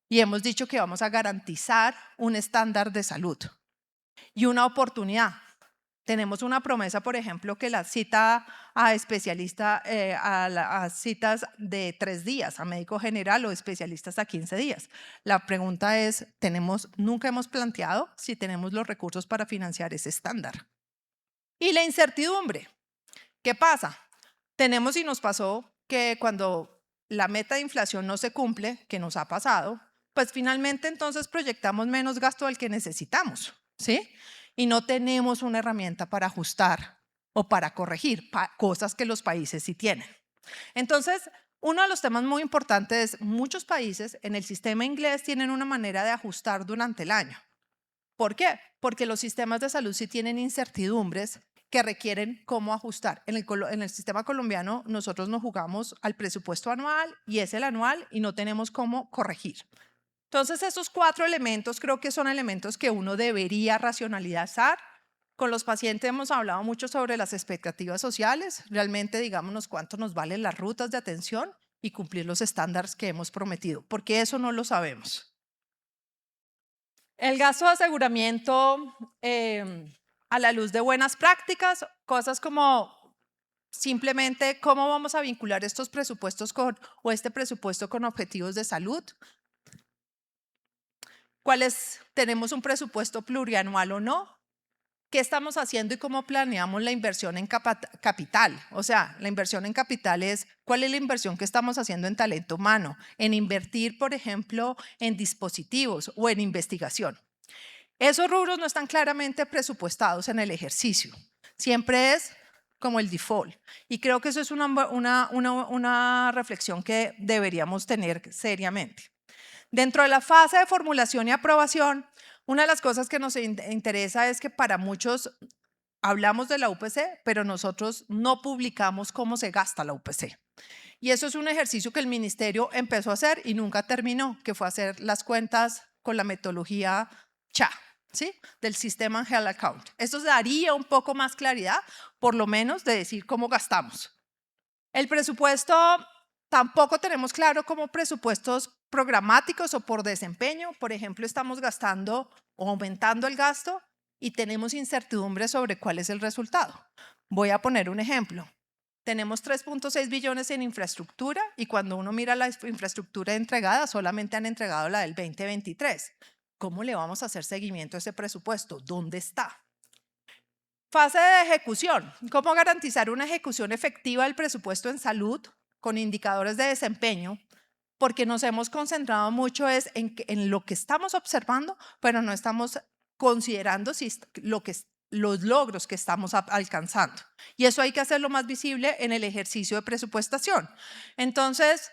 y hemos dicho que vamos a garantizar un estándar de salud y una oportunidad. Tenemos una promesa, por ejemplo, que la cita a especialista, a citas de 3 días, a médico general o especialistas a 15 días. La pregunta es, nunca hemos planteado si tenemos los recursos para financiar ese estándar. Y la incertidumbre. ¿Qué pasa? Tenemos y nos pasó que cuando la meta de inflación no se cumple, que nos ha pasado, pues finalmente entonces proyectamos menos gasto del que necesitamos, ¿sí? Y no tenemos una herramienta para ajustar o para corregir cosas que los países sí tienen. Entonces, uno de los temas muy importantes es muchos países en el sistema inglés tienen una manera de ajustar durante el año. ¿Por qué? Porque los sistemas de salud sí tienen incertidumbres que requieren cómo ajustar. En el sistema colombiano nosotros nos jugamos al presupuesto anual y es el anual y no tenemos cómo corregir. Entonces, esos 4 elementos creo que son elementos que uno debería racionalizar. Con los pacientes hemos hablado mucho sobre las expectativas sociales, realmente digámonos cuánto nos valen las rutas de atención y cumplir los estándares que hemos prometido, porque eso no lo sabemos. El gasto de aseguramiento a la luz de buenas prácticas, cosas como simplemente cómo vamos a vincular estos presupuestos o este presupuesto con objetivos de salud. ¿Tenemos un presupuesto plurianual o no? ¿Qué estamos haciendo y cómo planeamos la inversión en capital? O sea, la inversión en capital es cuál es la inversión que estamos haciendo en talento humano, en invertir, por ejemplo, en dispositivos o en investigación. Esos rubros no están claramente presupuestados en el ejercicio. Siempre es como el default. Y creo que eso es una reflexión que deberíamos tener seriamente. Dentro de la fase de formulación y aprobación, una de las cosas que nos interesa es que para muchos hablamos de la UPC, pero nosotros no publicamos cómo se gasta la UPC. Y eso es un ejercicio que el ministerio empezó a hacer y nunca terminó, que fue hacer las cuentas con la metodología CHA, ¿sí? Del sistema Health Account. Esto daría un poco más claridad, por lo menos, de decir cómo gastamos. El presupuesto, tampoco tenemos claro cómo presupuestos programáticos o por desempeño. Por ejemplo, estamos gastando o aumentando el gasto y tenemos incertidumbre sobre cuál es el resultado. Voy a poner un ejemplo. Tenemos 3.6 billones en infraestructura y cuando uno mira la infraestructura entregada, solamente han entregado la del 2023. ¿cómo le vamos a hacer seguimiento a ese presupuesto? ¿Dónde está? Fase de ejecución. ¿Cómo garantizar una ejecución efectiva del presupuesto en salud con indicadores de desempeño? Porque nos hemos concentrado mucho en lo que estamos observando, pero no estamos considerando los logros que estamos alcanzando. Y eso hay que hacerlo más visible en el ejercicio de presupuestación. Entonces,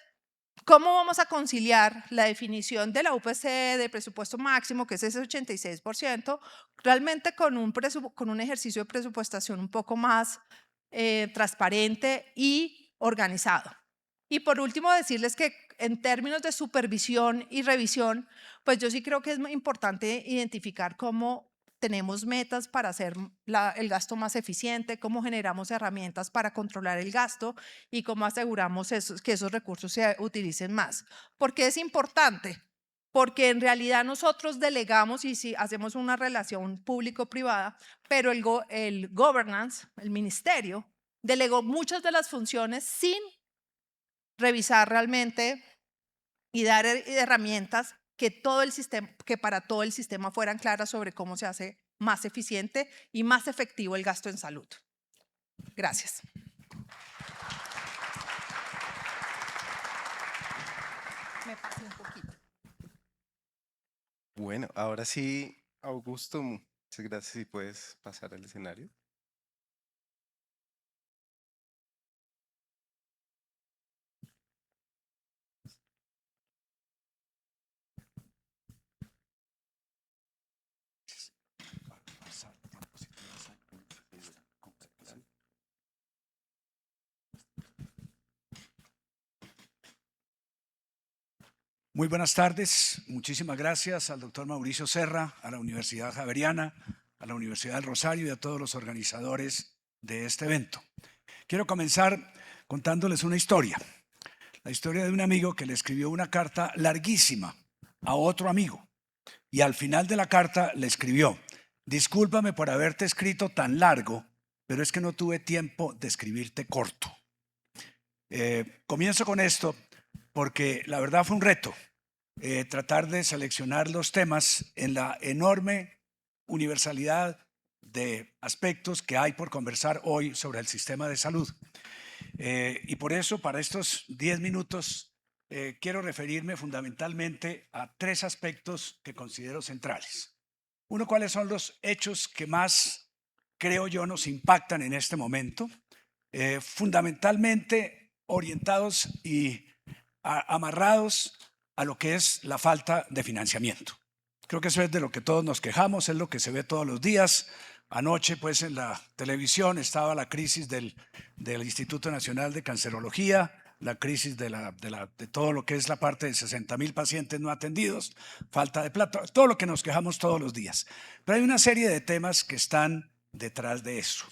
¿cómo vamos a conciliar la definición de la UPC de presupuesto máximo, que es ese 86%, realmente con un ejercicio de presupuestación un poco más transparente y organizado? Y por último, decirles que en términos de supervisión y revisión, pues yo sí creo que es muy importante identificar cómo tenemos metas para hacer el gasto más eficiente, cómo generamos herramientas para controlar el gasto y cómo aseguramos que esos recursos se utilicen más. ¿Por qué es importante? Porque en realidad nosotros delegamos y sí hacemos una relación público-privada, pero el governance, el ministerio, delegó muchas de las funciones sin revisar realmente y dar herramientas que para todo el sistema fueran claras sobre cómo se hace más eficiente y más efectivo el gasto en salud. Gracias. Me pasé un poquito. Bueno, ahora sí, Augusto, muchas gracias. Si puedes pasar al escenario. Muy buenas tardes. Muchísimas gracias al doctor Mauricio Serra, a la Universidad Javeriana, a la Universidad del Rosario y a todos los organizadores de este evento. Quiero comenzar contándoles una historia. La historia de un amigo que le escribió una carta larguísima a otro amigo. Y al final de la carta le escribió: discúlpame por haberte escrito tan largo, pero es que no tuve tiempo de escribirte corto. Comienzo con esto porque la verdad fue un reto tratar de seleccionar los temas en la enorme universalidad de aspectos que hay por conversar hoy sobre el sistema de salud. Y por eso, para estos 10 minutos, quiero referirme fundamentalmente a 3 aspectos que considero centrales. Uno, cuáles son los hechos que más, creo yo, nos impactan en este momento, fundamentalmente orientados y amarrados a lo que es la falta de financiamiento. Creo que eso es de lo que todos nos quejamos, es lo que se ve todos los días. Anoche, pues, en la televisión estaba la crisis del Instituto Nacional de Cancerología, la crisis de todo lo que es la parte de 60,000 pacientes no atendidos, falta de plata, todo lo que nos quejamos todos los días. Pero hay una serie de temas que están detrás de eso.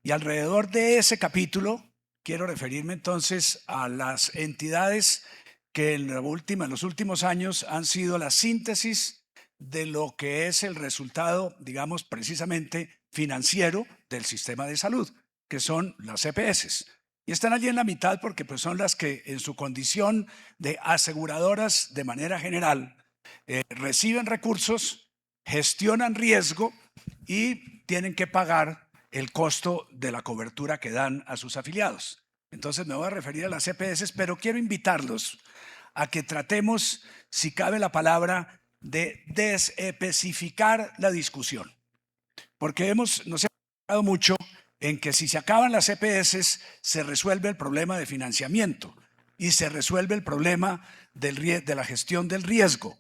Y alrededor de ese capítulo quiero referirme entonces a las entidades que en los últimos años han sido la síntesis de lo que es el resultado, digamos, precisamente financiero del sistema de salud, que son las EPS. Y están allí en la mitad porque pues, son las que en su condición de aseguradoras de manera general reciben recursos, gestionan riesgo y tienen que pagar el costo de la cobertura que dan a sus afiliados. Entonces me voy a referir a las EPS, pero quiero invitarlos a que tratemos, si cabe la palabra, de desespecificar la discusión. Porque nos hemos enfocado mucho en que si se acaban las EPS se resuelve el problema de financiamiento y se resuelve el problema de la gestión del riesgo.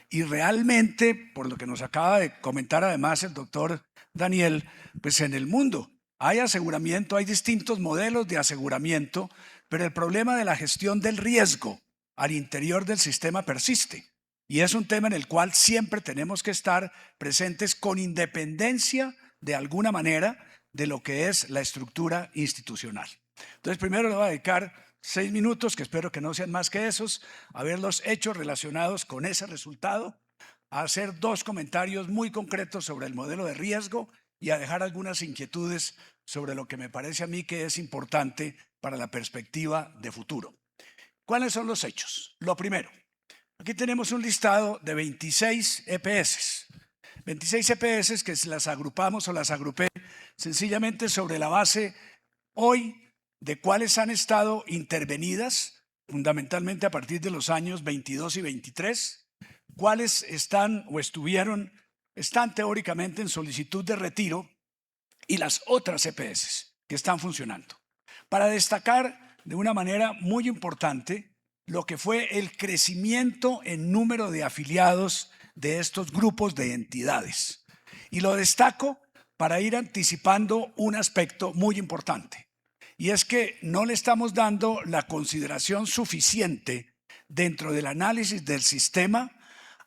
Y realmente, por lo que nos acaba de comentar además el doctor Daniel, pues en el mundo hay aseguramiento, hay distintos modelos de aseguramiento, pero el problema de la gestión del riesgo al interior del sistema persiste. Y es un tema en el cual siempre tenemos que estar presentes con independencia de alguna manera de lo que es la estructura institucional. Entonces, primero le voy a dedicar 6 minutos, que espero que no sean más que esos, a ver los hechos relacionados con ese resultado, a hacer 2 comentarios muy concretos sobre el modelo de riesgo y a dejar algunas inquietudes sobre lo que me parece a mí que es importante para la perspectiva de futuro. ¿Cuáles son los hechos? Lo primero, Aquí tenemos un listado de 26 EPS. 26 EPS que las agrupamos o las agrupé sencillamente sobre la base hoy de cuáles han estado intervenidas, fundamentalmente a partir de los años 22 y 23, cuáles están o están teóricamente en solicitud de retiro y las otras EPS que están funcionando. Para destacar de una manera muy importante lo que fue el crecimiento en número de afiliados de estos grupos de entidades. Y lo destaco para ir anticipando un aspecto muy importante. Y es que no le estamos dando la consideración suficiente dentro del análisis del sistema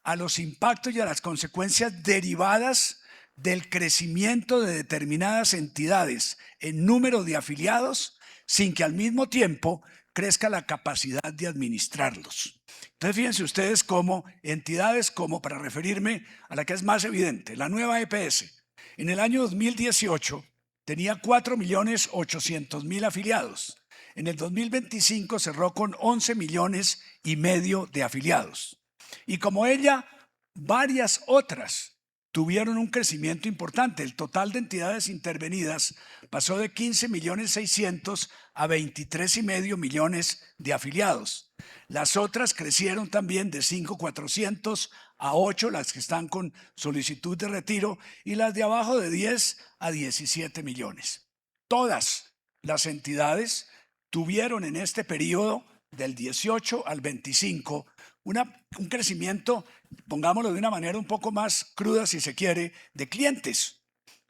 a los impactos y a las consecuencias derivadas del crecimiento de determinadas entidades en número de afiliados sin que al mismo tiempo crezca la capacidad de administrarlos. Entonces, fíjense ustedes cómo entidades como, para referirme a la que es más evidente, la nueva EPS, en el año 2018 tenía 4.800.000 afiliados. En el 2025 cerró con 11,5 millones de afiliados. Y como ella, varias otras tuvieron un crecimiento importante. El total de entidades intervenidas pasó de 15.600.000 a 23,5 millones de afiliados. Las otras crecieron también de 5.400 a 8, las que están con solicitud de retiro, y las de abajo de 10 a 17 millones. Todas las entidades tuvieron en este periodo del 18 al 25 un crecimiento, pongámoslo de una manera un poco más cruda si se quiere, de clientes.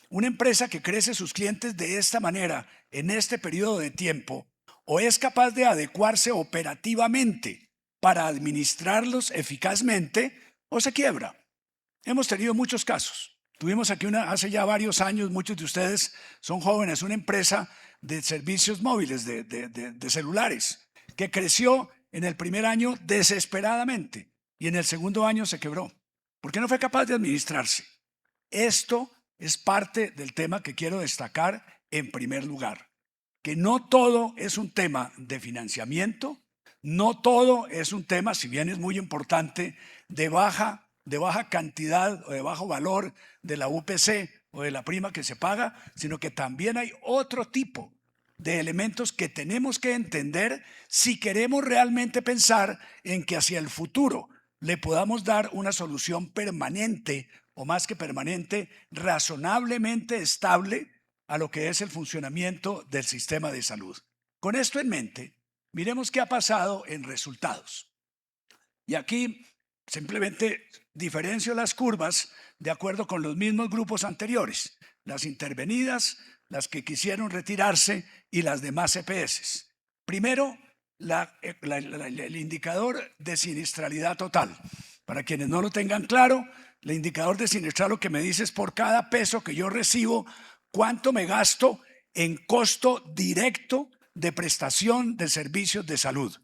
Una empresa que crece sus clientes de esta manera en este periodo de tiempo o es capaz de adecuarse operativamente para administrarlos eficazmente o se quiebra. Hemos tenido muchos casos. Tuvimos aquí hace ya varios años, muchos de ustedes son jóvenes, una empresa de servicios móviles, de celulares, que creció en el primer año desesperadamente y en el segundo año se quebró porque no fue capaz de administrarse. Esto es parte del tema que quiero destacar en primer lugar, que no todo es un tema de financiamiento, no todo es un tema, si bien es muy importante, de baja cantidad o de bajo valor de la UPC o de la prima que se paga, sino que también hay otro tipo de elementos que tenemos que entender si queremos realmente pensar en que hacia el futuro le podamos dar una solución permanente o más que permanente, razonablemente estable a lo que es el funcionamiento del sistema de salud. Con esto en mente, miremos qué ha pasado en resultados. Y aquí simplemente diferencio las curvas de acuerdo con los mismos grupos anteriores, las intervenidas, las que quisieron retirarse y las demás EPS. Primero, el indicador de siniestralidad total. Para quienes no lo tengan claro, el indicador de siniestralidad lo que me dice es por cada peso que yo recibo, cuánto me gasto en costo directo de prestación de servicios de salud.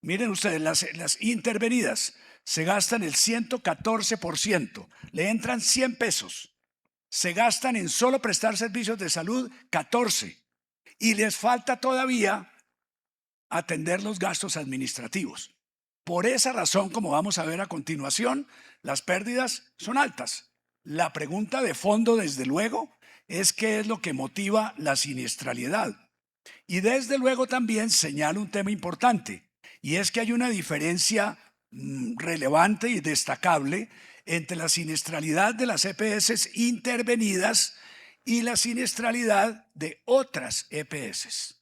Miren ustedes, las intervenidas se gastan el 114%, le entran 100 pesos. Se gastan en solo prestar servicios de salud 14 y les falta todavía atender los gastos administrativos. Por esa razón, como vamos a ver a continuación, las pérdidas son altas. La pregunta de fondo, desde luego, es qué es lo que motiva la siniestralidad. Y desde luego también señala un tema importante, y es que hay una diferencia relevante y destacable entre la siniestralidad de las EPS intervenidas y la siniestralidad de otras EPS.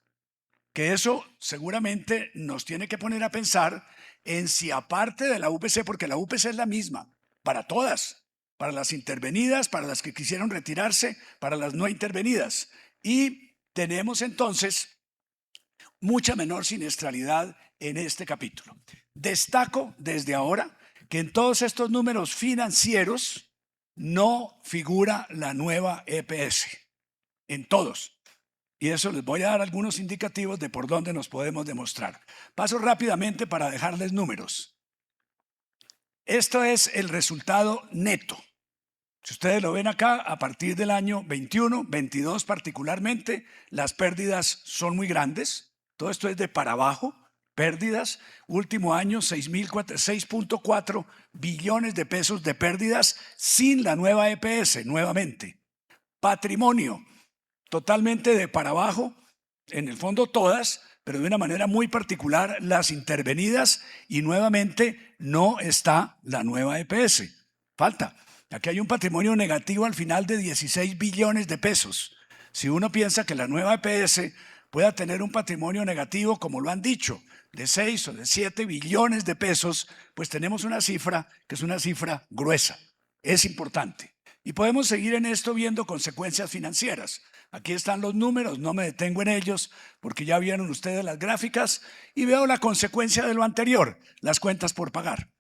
Que eso seguramente nos tiene que poner a pensar en si aparte de la UPC, porque la UPC es la misma para todas, para las intervenidas, para las que quisieron retirarse, para las no intervenidas. Y tenemos entonces mucha menor siniestralidad en este capítulo. Destaco desde ahora que en todos estos números financieros no figura la nueva EPS, en todos. Y eso les voy a dar algunos indicativos de por dónde nos podemos demostrar. Paso rápidamente para dejarles números. Esto es el resultado neto. Si ustedes lo ven acá, a partir del año 21, 22 particularmente, las pérdidas son muy grandes. Todo esto es de para abajo, pérdidas. Último año, 6.4 billones de pesos de pérdidas sin la nueva EPS, nuevamente. Patrimonio, totalmente de para abajo, en el fondo todas, pero de una manera muy particular las intervenidas, y nuevamente no está la nueva EPS. Falta. Aquí hay un patrimonio negativo al final de 16 billones de pesos. Si uno piensa que la nueva EPS pueda tener un patrimonio negativo, como lo han dicho, de 6 o de 7 billones de pesos, pues tenemos una cifra que es una cifra gruesa. Es importante. Y podemos seguir en esto viendo consecuencias financieras. Aquí están los números, no me detengo en ellos porque ya vieron ustedes las gráficas y veo la consecuencia de lo anterior, las cuentas por pagar.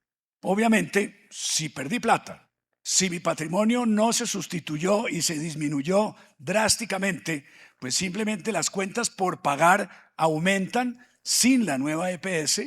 Obviamente, si perdí plata, si mi patrimonio no se sustituyó y se disminuyó drásticamente, pues simplemente las cuentas por pagar aumentan sin la nueva EPS.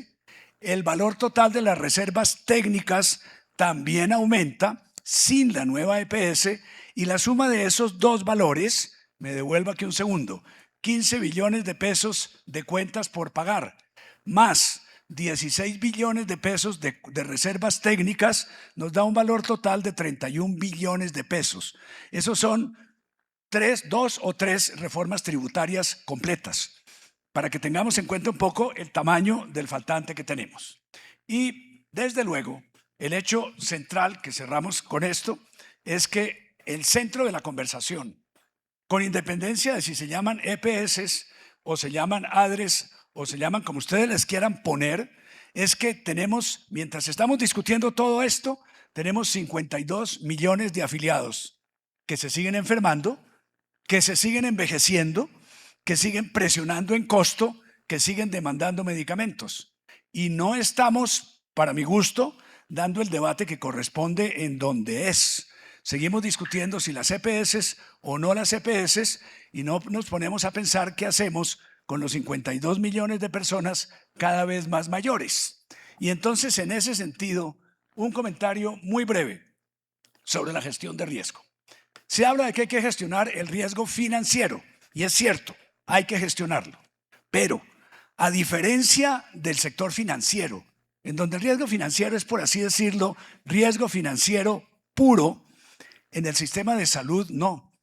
El valor total de las reservas técnicas también aumenta sin la nueva EPS, y la suma de esos dos valores, me devuelvo aquí un segundo, 15 billones de pesos de cuentas por pagar, más 16 billones de pesos de reservas técnicas, nos da un valor total de 31 billones de pesos. Esos son 2 o 3 reformas tributarias completas, para que tengamos en cuenta un poco el tamaño del faltante que tenemos. Y desde luego, el hecho central que cerramos con esto es que el centro de la conversación, con independencia de si se llaman EPS o se llaman ADRES o se llaman como ustedes les quieran poner, es que tenemos, mientras estamos discutiendo todo esto, tenemos 52 millones de afiliados que se siguen enfermando, que se siguen envejeciendo, que siguen presionando en costo, que siguen demandando medicamentos. Y no estamos, para mi gusto, dando el debate que corresponde en donde es. Seguimos discutiendo si las EPS o no las EPS y no nos ponemos a pensar qué hacemos con los 52 millones de personas cada vez más mayores. Y entonces, en ese sentido, un comentario muy breve sobre la gestión de riesgo. Se habla de que hay que gestionar el riesgo financiero, y es cierto, hay que gestionarlo. Pero, a diferencia del sector financiero, en donde el riesgo financiero es, por así decirlo, riesgo financiero puro, en el sistema de salud no.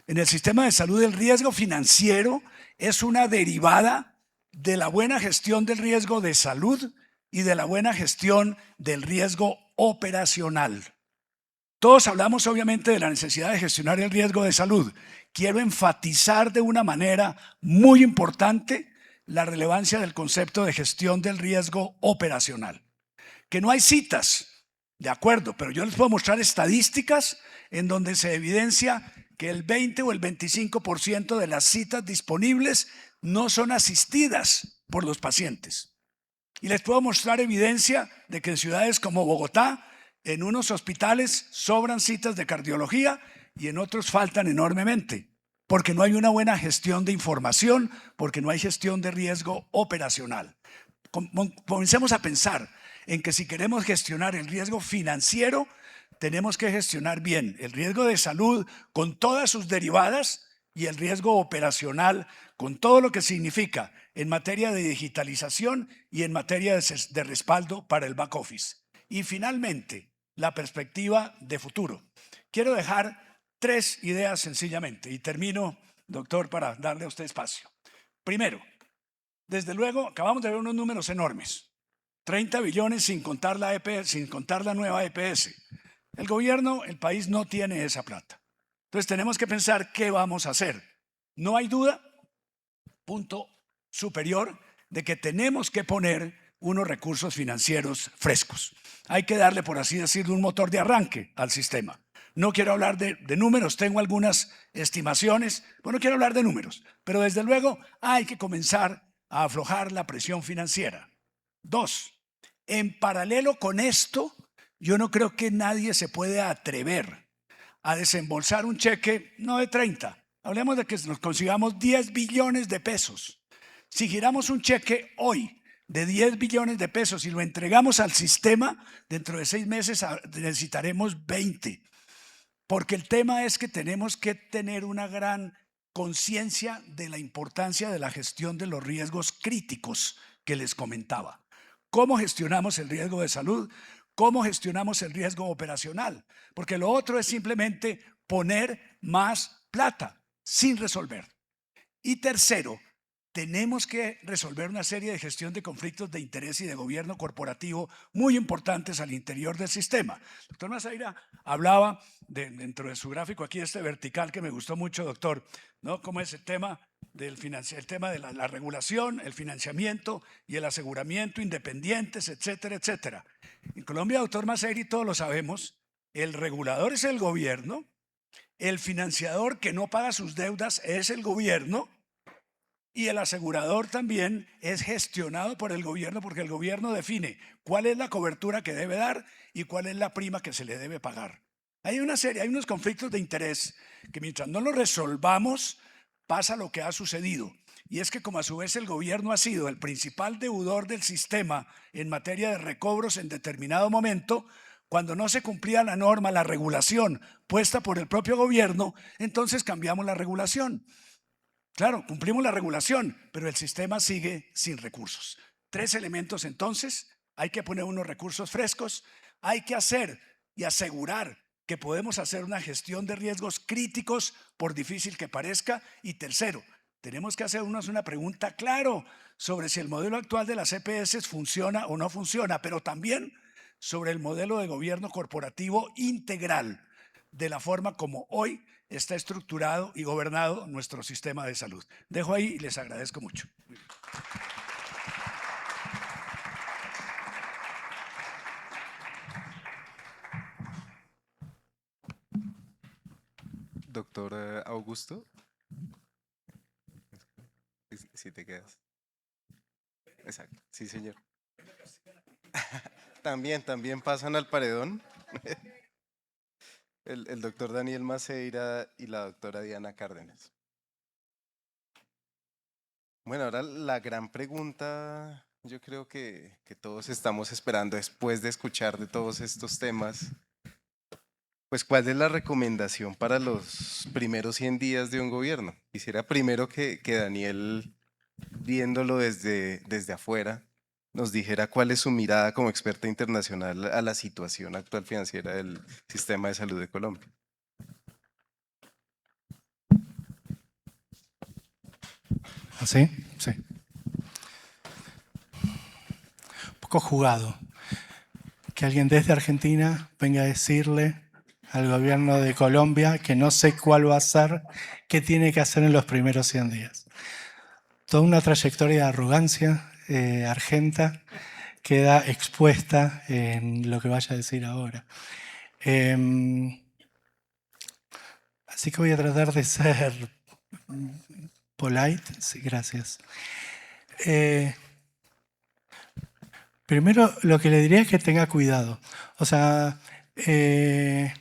En el sistema de salud el riesgo financiero es una derivada de la buena gestión del riesgo de salud y de la buena gestión del riesgo operacional. Todos hablamos obviamente de la necesidad de gestionar el riesgo de salud. Quiero enfatizar de una manera muy importante la relevancia del concepto de gestión del riesgo operacional. Que no hay citas, de acuerdo, pero yo les puedo mostrar estadísticas en donde se evidencia que el 20 o el 25% de las citas disponibles no son asistidas por los pacientes. Y les puedo mostrar evidencia de que en ciudades como Bogotá, en unos hospitales sobran citas de cardiología y en otros faltan enormemente, porque no hay una buena gestión de información, porque no hay gestión de riesgo operacional. Comencemos a pensar en que si queremos gestionar el riesgo financiero, tenemos que gestionar bien el riesgo de salud con todas sus derivadas y el riesgo operacional con todo lo que significa en materia de digitalización y en materia de respaldo para el back office. Y finalmente, la perspectiva de futuro. Quiero dejar 3 ideas sencillamente y termino, doctor, para darle a usted espacio. Primero, desde luego, acabamos de ver unos números enormes. 30 billones sin contar la EPS, sin contar la nueva EPS. El gobierno, el país no tiene esa plata. Entonces tenemos que pensar qué vamos a hacer. No hay duda, punto superior, de que tenemos que poner unos recursos financieros frescos. Hay que darle, por así decirlo, un motor de arranque al sistema. No quiero hablar de números, tengo algunas estimaciones, pero no quiero hablar de números. Pero desde luego hay que comenzar a aflojar la presión financiera. 2, en paralelo con esto, yo no creo que nadie se pueda atrever a desembolsar un cheque, no de 30, hablemos de que nos consigamos 10 billones de pesos. Si giramos un cheque hoy de 10 billones de pesos y lo entregamos al sistema, dentro de 6 meses necesitaremos 20. Porque el tema es que tenemos que tener una gran conciencia de la importancia de la gestión de los riesgos críticos que les comentaba. ¿Cómo gestionamos el riesgo de salud? ¿Cómo gestionamos el riesgo operacional? Porque lo otro es simplemente poner más plata sin resolver. Y tercero, tenemos que resolver una serie de gestión de conflictos de interés y de gobierno corporativo muy importantes al interior del sistema. El doctor Maceira hablaba dentro de su gráfico aquí, este vertical que me gustó mucho, doctor, ¿no? Cómo es el tema el tema de la regulación, el financiamiento y el aseguramiento independientes, etcétera, etcétera. En Colombia, doctor Maceira, y todos lo sabemos, el regulador es el gobierno, el financiador que no paga sus deudas es el gobierno, y el asegurador también es gestionado por el gobierno, porque el gobierno define cuál es la cobertura que debe dar y cuál es la prima que se le debe pagar. Hay unos conflictos de interés que mientras no los resolvamos, pasa lo que ha sucedido. Y es que como a su vez el gobierno ha sido el principal deudor del sistema en materia de recobros en determinado momento, cuando no se cumplía la norma, la regulación puesta por el propio gobierno, entonces cambiamos la regulación. Claro, cumplimos la regulación, pero el sistema sigue sin recursos. 3 elementos entonces: hay que poner unos recursos frescos, hay que hacer y asegurar que podemos hacer una gestión de riesgos críticos por difícil que parezca, y tercero, tenemos que hacernos una pregunta claro sobre si el modelo actual de las EPS funciona o no funciona, pero también sobre el modelo de gobierno corporativo integral, de la forma como hoy está estructurado y gobernado nuestro sistema de salud. Dejo ahí y les agradezco mucho. Doctor Augusto. Si te quedas. Exacto, sí, señor. También pasan al paredón. El doctor Daniel Maceira y la doctora Diana Cárdenas. Bueno, ahora la gran pregunta, yo creo que todos estamos esperando después de escuchar de todos estos temas, pues ¿cuál es la recomendación para los primeros 100 días de un gobierno? Quisiera primero que Daniel, viéndolo desde afuera, nos dijera cuál es su mirada como experta internacional a la situación actual financiera del sistema de salud de Colombia. ¿Así? Sí. Un poco jugado que alguien desde Argentina venga a decirle al gobierno de Colombia que no sé cuál va a ser, qué tiene que hacer en los primeros 100 días. Toda una trayectoria de arrogancia argenta queda expuesta en lo que vaya a decir ahora. Así que voy a tratar de ser polite. Sí, gracias. Primero, lo que le diría es que tenga cuidado. O sea, en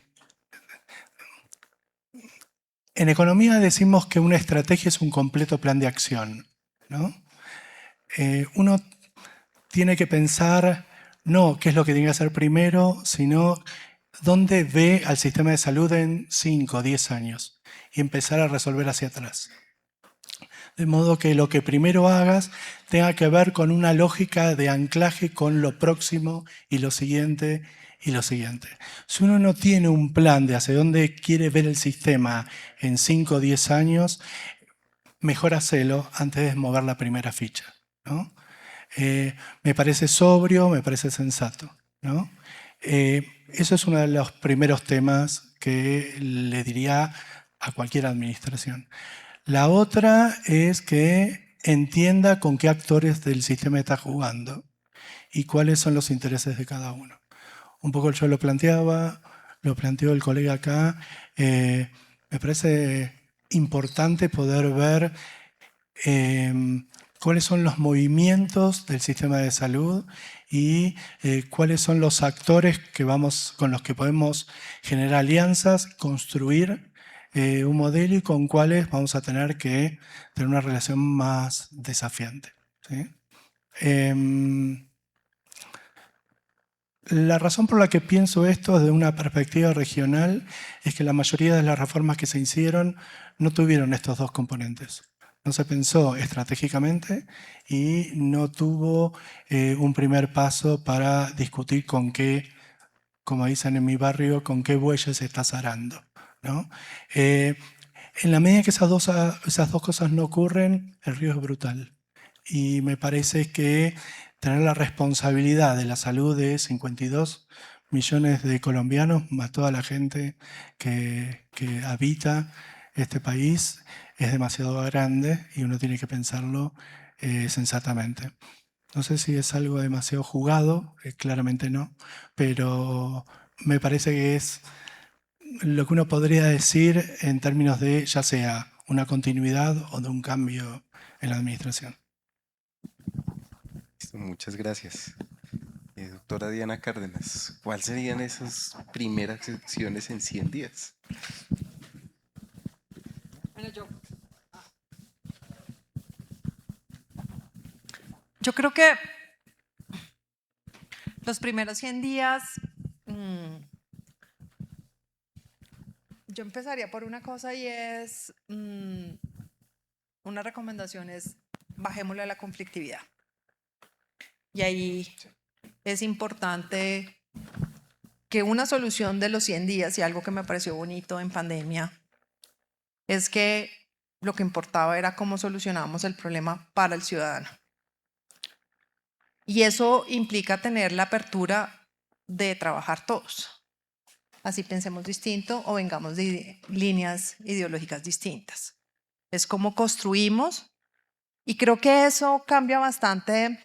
economía decimos que una estrategia es un completo plan de acción, ¿no? Uno tiene que pensar no qué es lo que tiene que hacer primero, sino dónde ve al sistema de salud en 5 o 10 años y empezar a resolver hacia atrás. De modo que lo que primero hagas tenga que ver con una lógica de anclaje con lo próximo y lo siguiente y lo siguiente. Si uno no tiene un plan de hacia dónde quiere ver el sistema en 5 o 10 años, mejor hacelo antes de mover la primera ficha, ¿no? Me parece sobrio, me parece sensato, ¿no? Eso es uno de los primeros temas que le diría a cualquier administración. La otra es que entienda con qué actores del sistema está jugando y cuáles son los intereses de cada uno. Un poco yo lo planteaba, lo planteó el colega acá. Me parece importante poder ver cuáles son los movimientos del sistema de salud y cuáles son los actores con los que podemos generar alianzas, construir un modelo y con cuáles vamos a tener que tener una relación más desafiante, ¿sí? La razón por la que pienso esto desde una perspectiva regional es que la mayoría de las reformas que se hicieron no tuvieron estos dos componentes. no se pensó estratégicamente y no tuvo un primer paso para discutir con qué, como dicen en mi barrio, con qué bueyes se está zarando, ¿no? En la medida que esas dos cosas no ocurren, el río es brutal. Y me parece que tener la responsabilidad de la salud de 52 millones de colombianos, más toda la gente que habita este país, es demasiado grande y uno tiene que pensarlo sensatamente. No sé si es algo demasiado jugado, claramente no, pero me parece que es lo que uno podría decir en términos de ya sea una continuidad o de un cambio en la administración. Listo, muchas gracias. Doctora Diana Cárdenas, ¿cuáles serían esas primeras acciones en 100 días? Bueno, yo creo que los primeros 100 días, yo empezaría por una cosa y es, una recomendación es bajémosle a la conflictividad. Y ahí es importante que una solución de los 100 días, y algo que me pareció bonito en pandemia, es que lo que importaba era cómo solucionábamos el problema para el ciudadano. Y eso implica tener la apertura de trabajar todos. Así pensemos distinto o vengamos de líneas ideológicas distintas. Es cómo construimos, y creo que eso cambia bastante,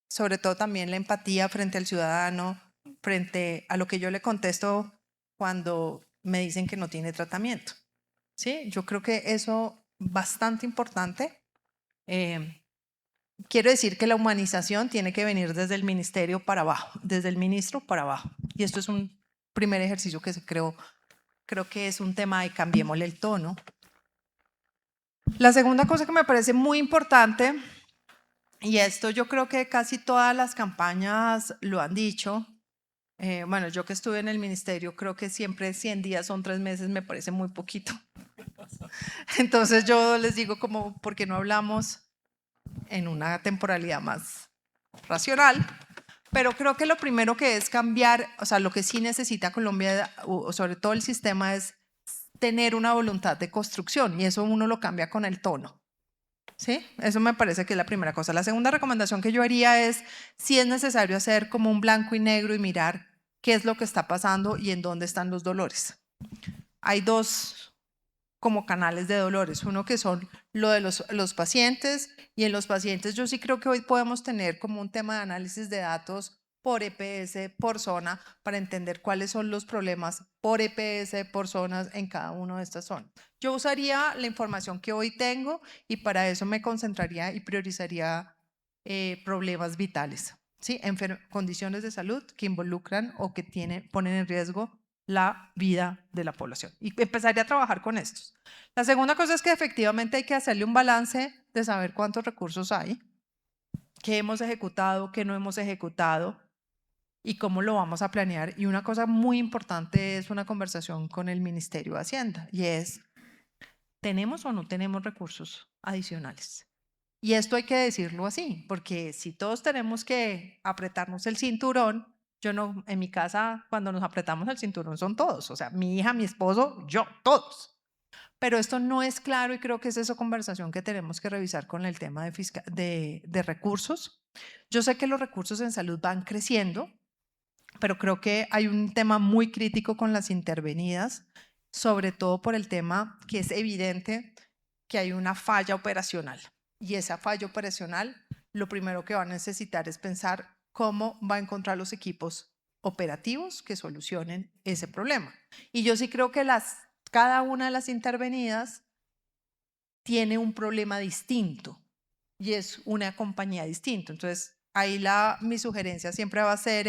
sobre todo también la empatía frente al ciudadano, frente a lo que yo le contesto cuando me dicen que no tiene tratamiento. ¿Sí? Yo creo que eso es bastante importante. Quiero decir que la humanización tiene que venir desde el ministerio para abajo, desde el ministro para abajo. Y esto es un primer ejercicio que creo que es un tema de cambiémosle el tono. La segunda cosa que me parece muy importante, y esto yo creo que casi todas las campañas lo han dicho, bueno, yo que estuve en el ministerio, creo que siempre 100 días son 3 meses, me parece muy poquito. Entonces yo les digo como, ¿por qué no hablamos en una temporalidad más racional? Pero creo que lo primero que es cambiar, o sea, lo que sí necesita Colombia, o sobre todo el sistema, es tener una voluntad de construcción, y eso uno lo cambia con el tono. ¿Sí? Eso me parece que es la primera cosa. La segunda recomendación que yo haría es, si es necesario hacer como un blanco y negro y mirar qué es lo que está pasando y en dónde están los dolores. Hay dos como canales de dolores, uno que son lo de los pacientes, y en los pacientes yo sí creo que hoy podemos tener como un tema de análisis de datos por EPS, por zona, para entender cuáles son los problemas por EPS, por zonas en cada una de estas zonas. Yo usaría la información que hoy tengo y para eso me concentraría y priorizaría problemas vitales, ¿sí? Condiciones de salud que involucran o que ponen en riesgo la vida de la población. Y empezaría a trabajar con estos. La segunda cosa es que efectivamente hay que hacerle un balance de saber cuántos recursos hay, qué hemos ejecutado, qué no hemos ejecutado y cómo lo vamos a planear. Y una cosa muy importante es una conversación con el Ministerio de Hacienda, y es, ¿tenemos o no tenemos recursos adicionales? Y esto hay que decirlo así, porque si todos tenemos que apretarnos el cinturón, yo no, en mi casa cuando nos apretamos el cinturón son todos, o sea, mi hija, mi esposo, yo, todos. Pero esto no es claro y creo que es esa conversación que tenemos que revisar con el tema de recursos. Yo sé que los recursos en salud van creciendo, pero creo que hay un tema muy crítico con las intervenidas, sobre todo por el tema que es evidente que hay una falla operacional. Y esa falla operacional, lo primero que va a necesitar es pensar cómo va a encontrar los equipos operativos que solucionen ese problema. Y yo sí creo que cada una de las intervenidas tiene un problema distinto y es una compañía distinta. Entonces, ahí mi sugerencia siempre va a ser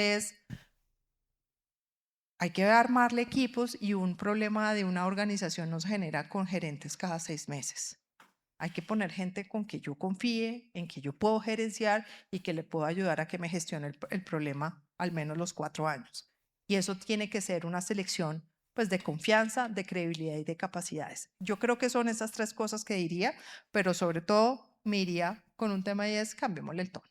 hay que armarle equipos, y un problema de una organización nos genera con gerentes cada 6 meses. Hay que poner gente con que yo confíe, en que yo puedo gerenciar y que le puedo ayudar a que me gestione el problema al menos los 4 años. Y eso tiene que ser una selección pues de confianza, de credibilidad y de capacidades. Yo creo que son esas tres cosas que diría, pero sobre todo me iría con un tema y es cambiémosle el tono.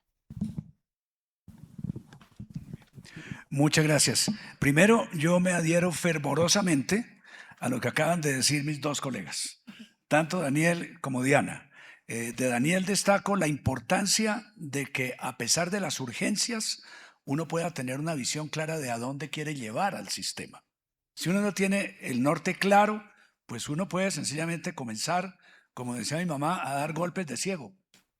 Muchas gracias. Primero, yo me adhiero fervorosamente a lo que acaban de decir mis dos colegas, tanto Daniel como Diana. De Daniel destaco la importancia de que a pesar de las urgencias, uno pueda tener una visión clara de a dónde quiere llevar al sistema. Si uno no tiene el norte claro, pues uno puede sencillamente comenzar, como decía mi mamá, a dar golpes de ciego,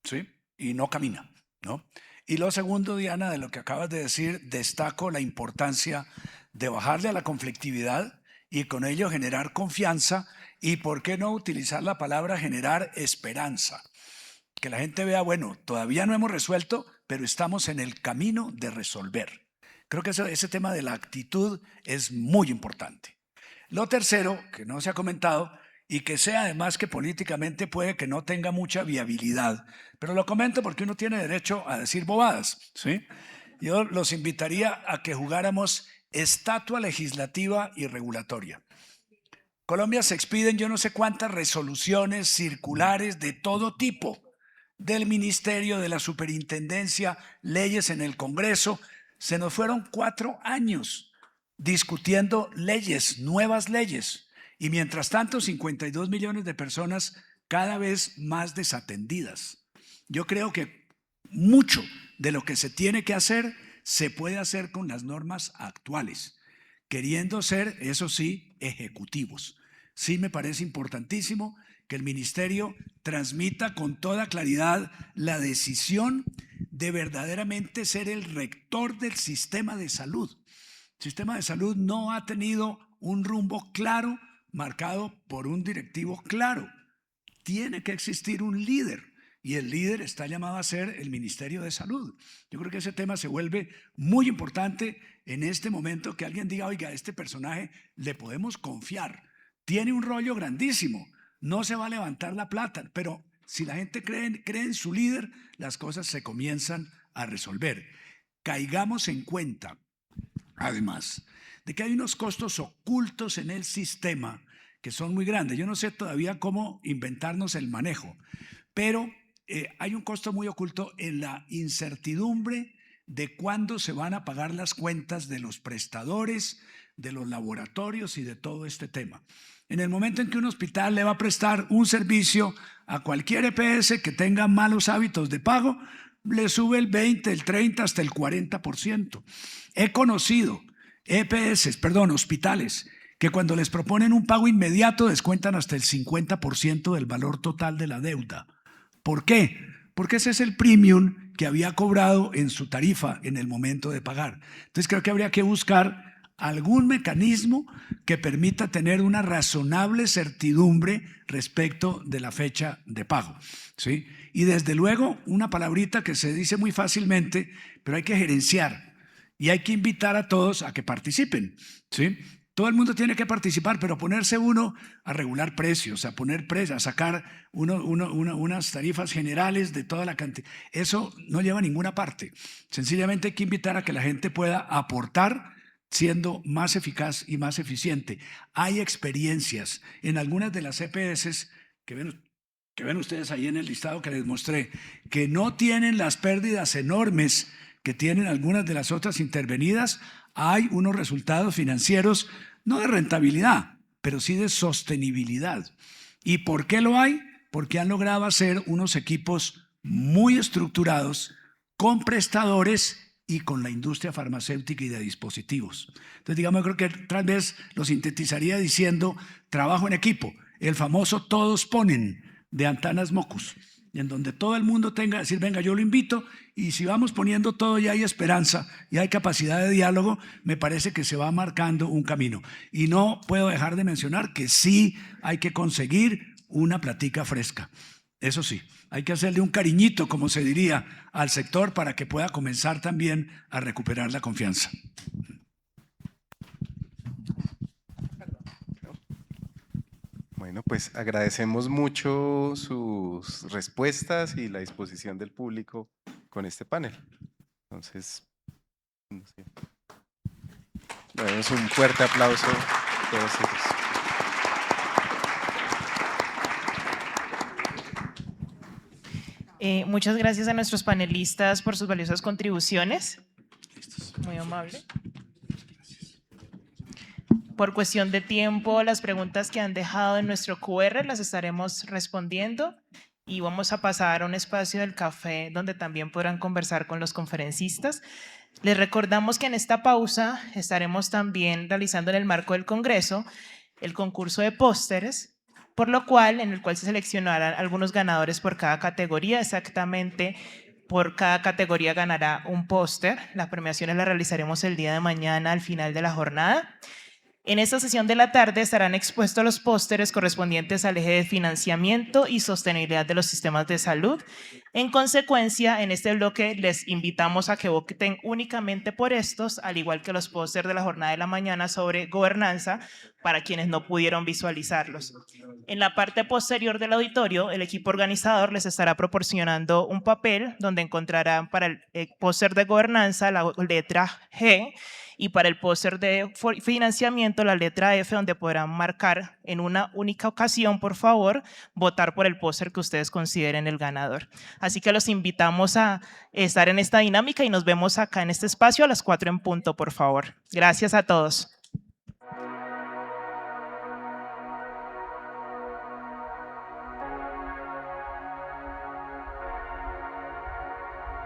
¿sí? Y no camina, ¿no? Y lo segundo, Diana, de lo que acabas de decir, destaco la importancia de bajarle a la conflictividad y con ello generar confianza y, ¿por qué no utilizar la palabra generar esperanza? Que la gente vea, bueno, todavía no hemos resuelto, pero estamos en el camino de resolver. Creo que ese tema de la actitud es muy importante. Lo tercero, que no se ha comentado, y que sea además que políticamente puede que no tenga mucha viabilidad, pero lo comento porque uno tiene derecho a decir bobadas, ¿sí? Yo los invitaría a que jugáramos estatua legislativa y regulatoria. Colombia se expiden yo no sé cuántas resoluciones circulares de todo tipo, del ministerio, de la superintendencia, leyes en el Congreso. Se nos fueron 4 años discutiendo leyes, nuevas leyes. Y mientras tanto, 52 millones de personas cada vez más desatendidas. Yo creo que mucho de lo que se tiene que hacer se puede hacer con las normas actuales, queriendo ser, eso sí, ejecutivos. Sí me parece importantísimo que el ministerio transmita con toda claridad la decisión de verdaderamente ser el rector del sistema de salud. El sistema de salud no ha tenido un rumbo claro, marcado por un directivo claro. Tiene que existir un líder y el líder está llamado a ser el Ministerio de Salud. Yo creo que ese tema se vuelve muy importante en este momento, que alguien diga, oiga, este personaje le podemos confiar. Tiene un rollo grandísimo, no se va a levantar la plata, pero si la gente cree en su líder, las cosas se comienzan a resolver. Caigamos en cuenta, además, de que hay unos costos ocultos en el sistema que son muy grandes. Yo no sé todavía cómo inventarnos el manejo, pero hay un costo muy oculto en la incertidumbre de cuándo se van a pagar las cuentas de los prestadores, de los laboratorios y de todo este tema. En el momento en que un hospital le va a prestar un servicio a cualquier EPS que tenga malos hábitos de pago, le sube el 20, el 30, hasta el 40%. He conocido hospitales que cuando les proponen un pago inmediato descuentan hasta el 50% del valor total de la deuda. ¿Por qué? Porque ese es el premium que había cobrado en su tarifa en el momento de pagar. Entonces creo que habría que buscar algún mecanismo que permita tener una razonable certidumbre respecto de la fecha de pago, ¿sí? Y desde luego una palabrita que se dice muy fácilmente, pero hay que gerenciar y hay que invitar a todos a que participen, ¿sí? Todo el mundo tiene que participar, pero ponerse uno a regular precios, a poner precios, a sacar unas tarifas generales de toda la cantidad, eso no lleva a ninguna parte. Sencillamente hay que invitar a que la gente pueda aportar siendo más eficaz y más eficiente. Hay experiencias en algunas de las EPS que ven ustedes ahí en el listado que les mostré, que no tienen las pérdidas enormes que tienen algunas de las otras intervenidas. Hay unos resultados financieros, no de rentabilidad, pero sí de sostenibilidad. ¿Y por qué lo hay? Porque han logrado hacer unos equipos muy estructurados con prestadores y con la industria farmacéutica y de dispositivos. Entonces, digamos, creo que tal vez lo sintetizaría diciendo trabajo en equipo, el famoso todos ponen de Antanas Mocus, en donde todo el mundo tenga que decir, venga, yo lo invito, y si vamos poniendo todo y hay esperanza y hay capacidad de diálogo, me parece que se va marcando un camino. Y no puedo dejar de mencionar que sí hay que conseguir una platica fresca. Eso sí, hay que hacerle un cariñito, como se diría, al sector para que pueda comenzar también a recuperar la confianza. Bueno, pues agradecemos mucho sus respuestas y la disposición del público con este panel. Entonces, no sé. Bueno, es un fuerte aplauso. todos ellos. Muchas gracias a nuestros panelistas por sus valiosas contribuciones. Muy amable. Por cuestión de tiempo, las preguntas que han dejado en nuestro QR las estaremos respondiendo y vamos a pasar a un espacio del café donde también podrán conversar con los conferencistas. Les recordamos que en esta pausa estaremos también realizando en el marco del Congreso el concurso de pósteres, en el cual se seleccionarán algunos ganadores por cada categoría. Exactamente, por cada categoría ganará un póster. Las premiaciones las realizaremos el día de mañana al final de la jornada. En esta sesión de la tarde estarán expuestos los pósteres correspondientes al eje de financiamiento y sostenibilidad de los sistemas de salud. En consecuencia, en este bloque les invitamos a que voten únicamente por estos, al igual que los pósteres de la jornada de la mañana sobre gobernanza, para quienes no pudieron visualizarlos. En la parte posterior del auditorio, el equipo organizador les estará proporcionando un papel donde encontrarán para el póster de gobernanza la letra G, y para el póster de financiamiento la letra F, donde podrán marcar en una única ocasión, por favor, votar por el póster que ustedes consideren el ganador. Así que los invitamos a estar en esta dinámica y nos vemos acá en este espacio a las 4 en punto, por favor. Gracias a todos.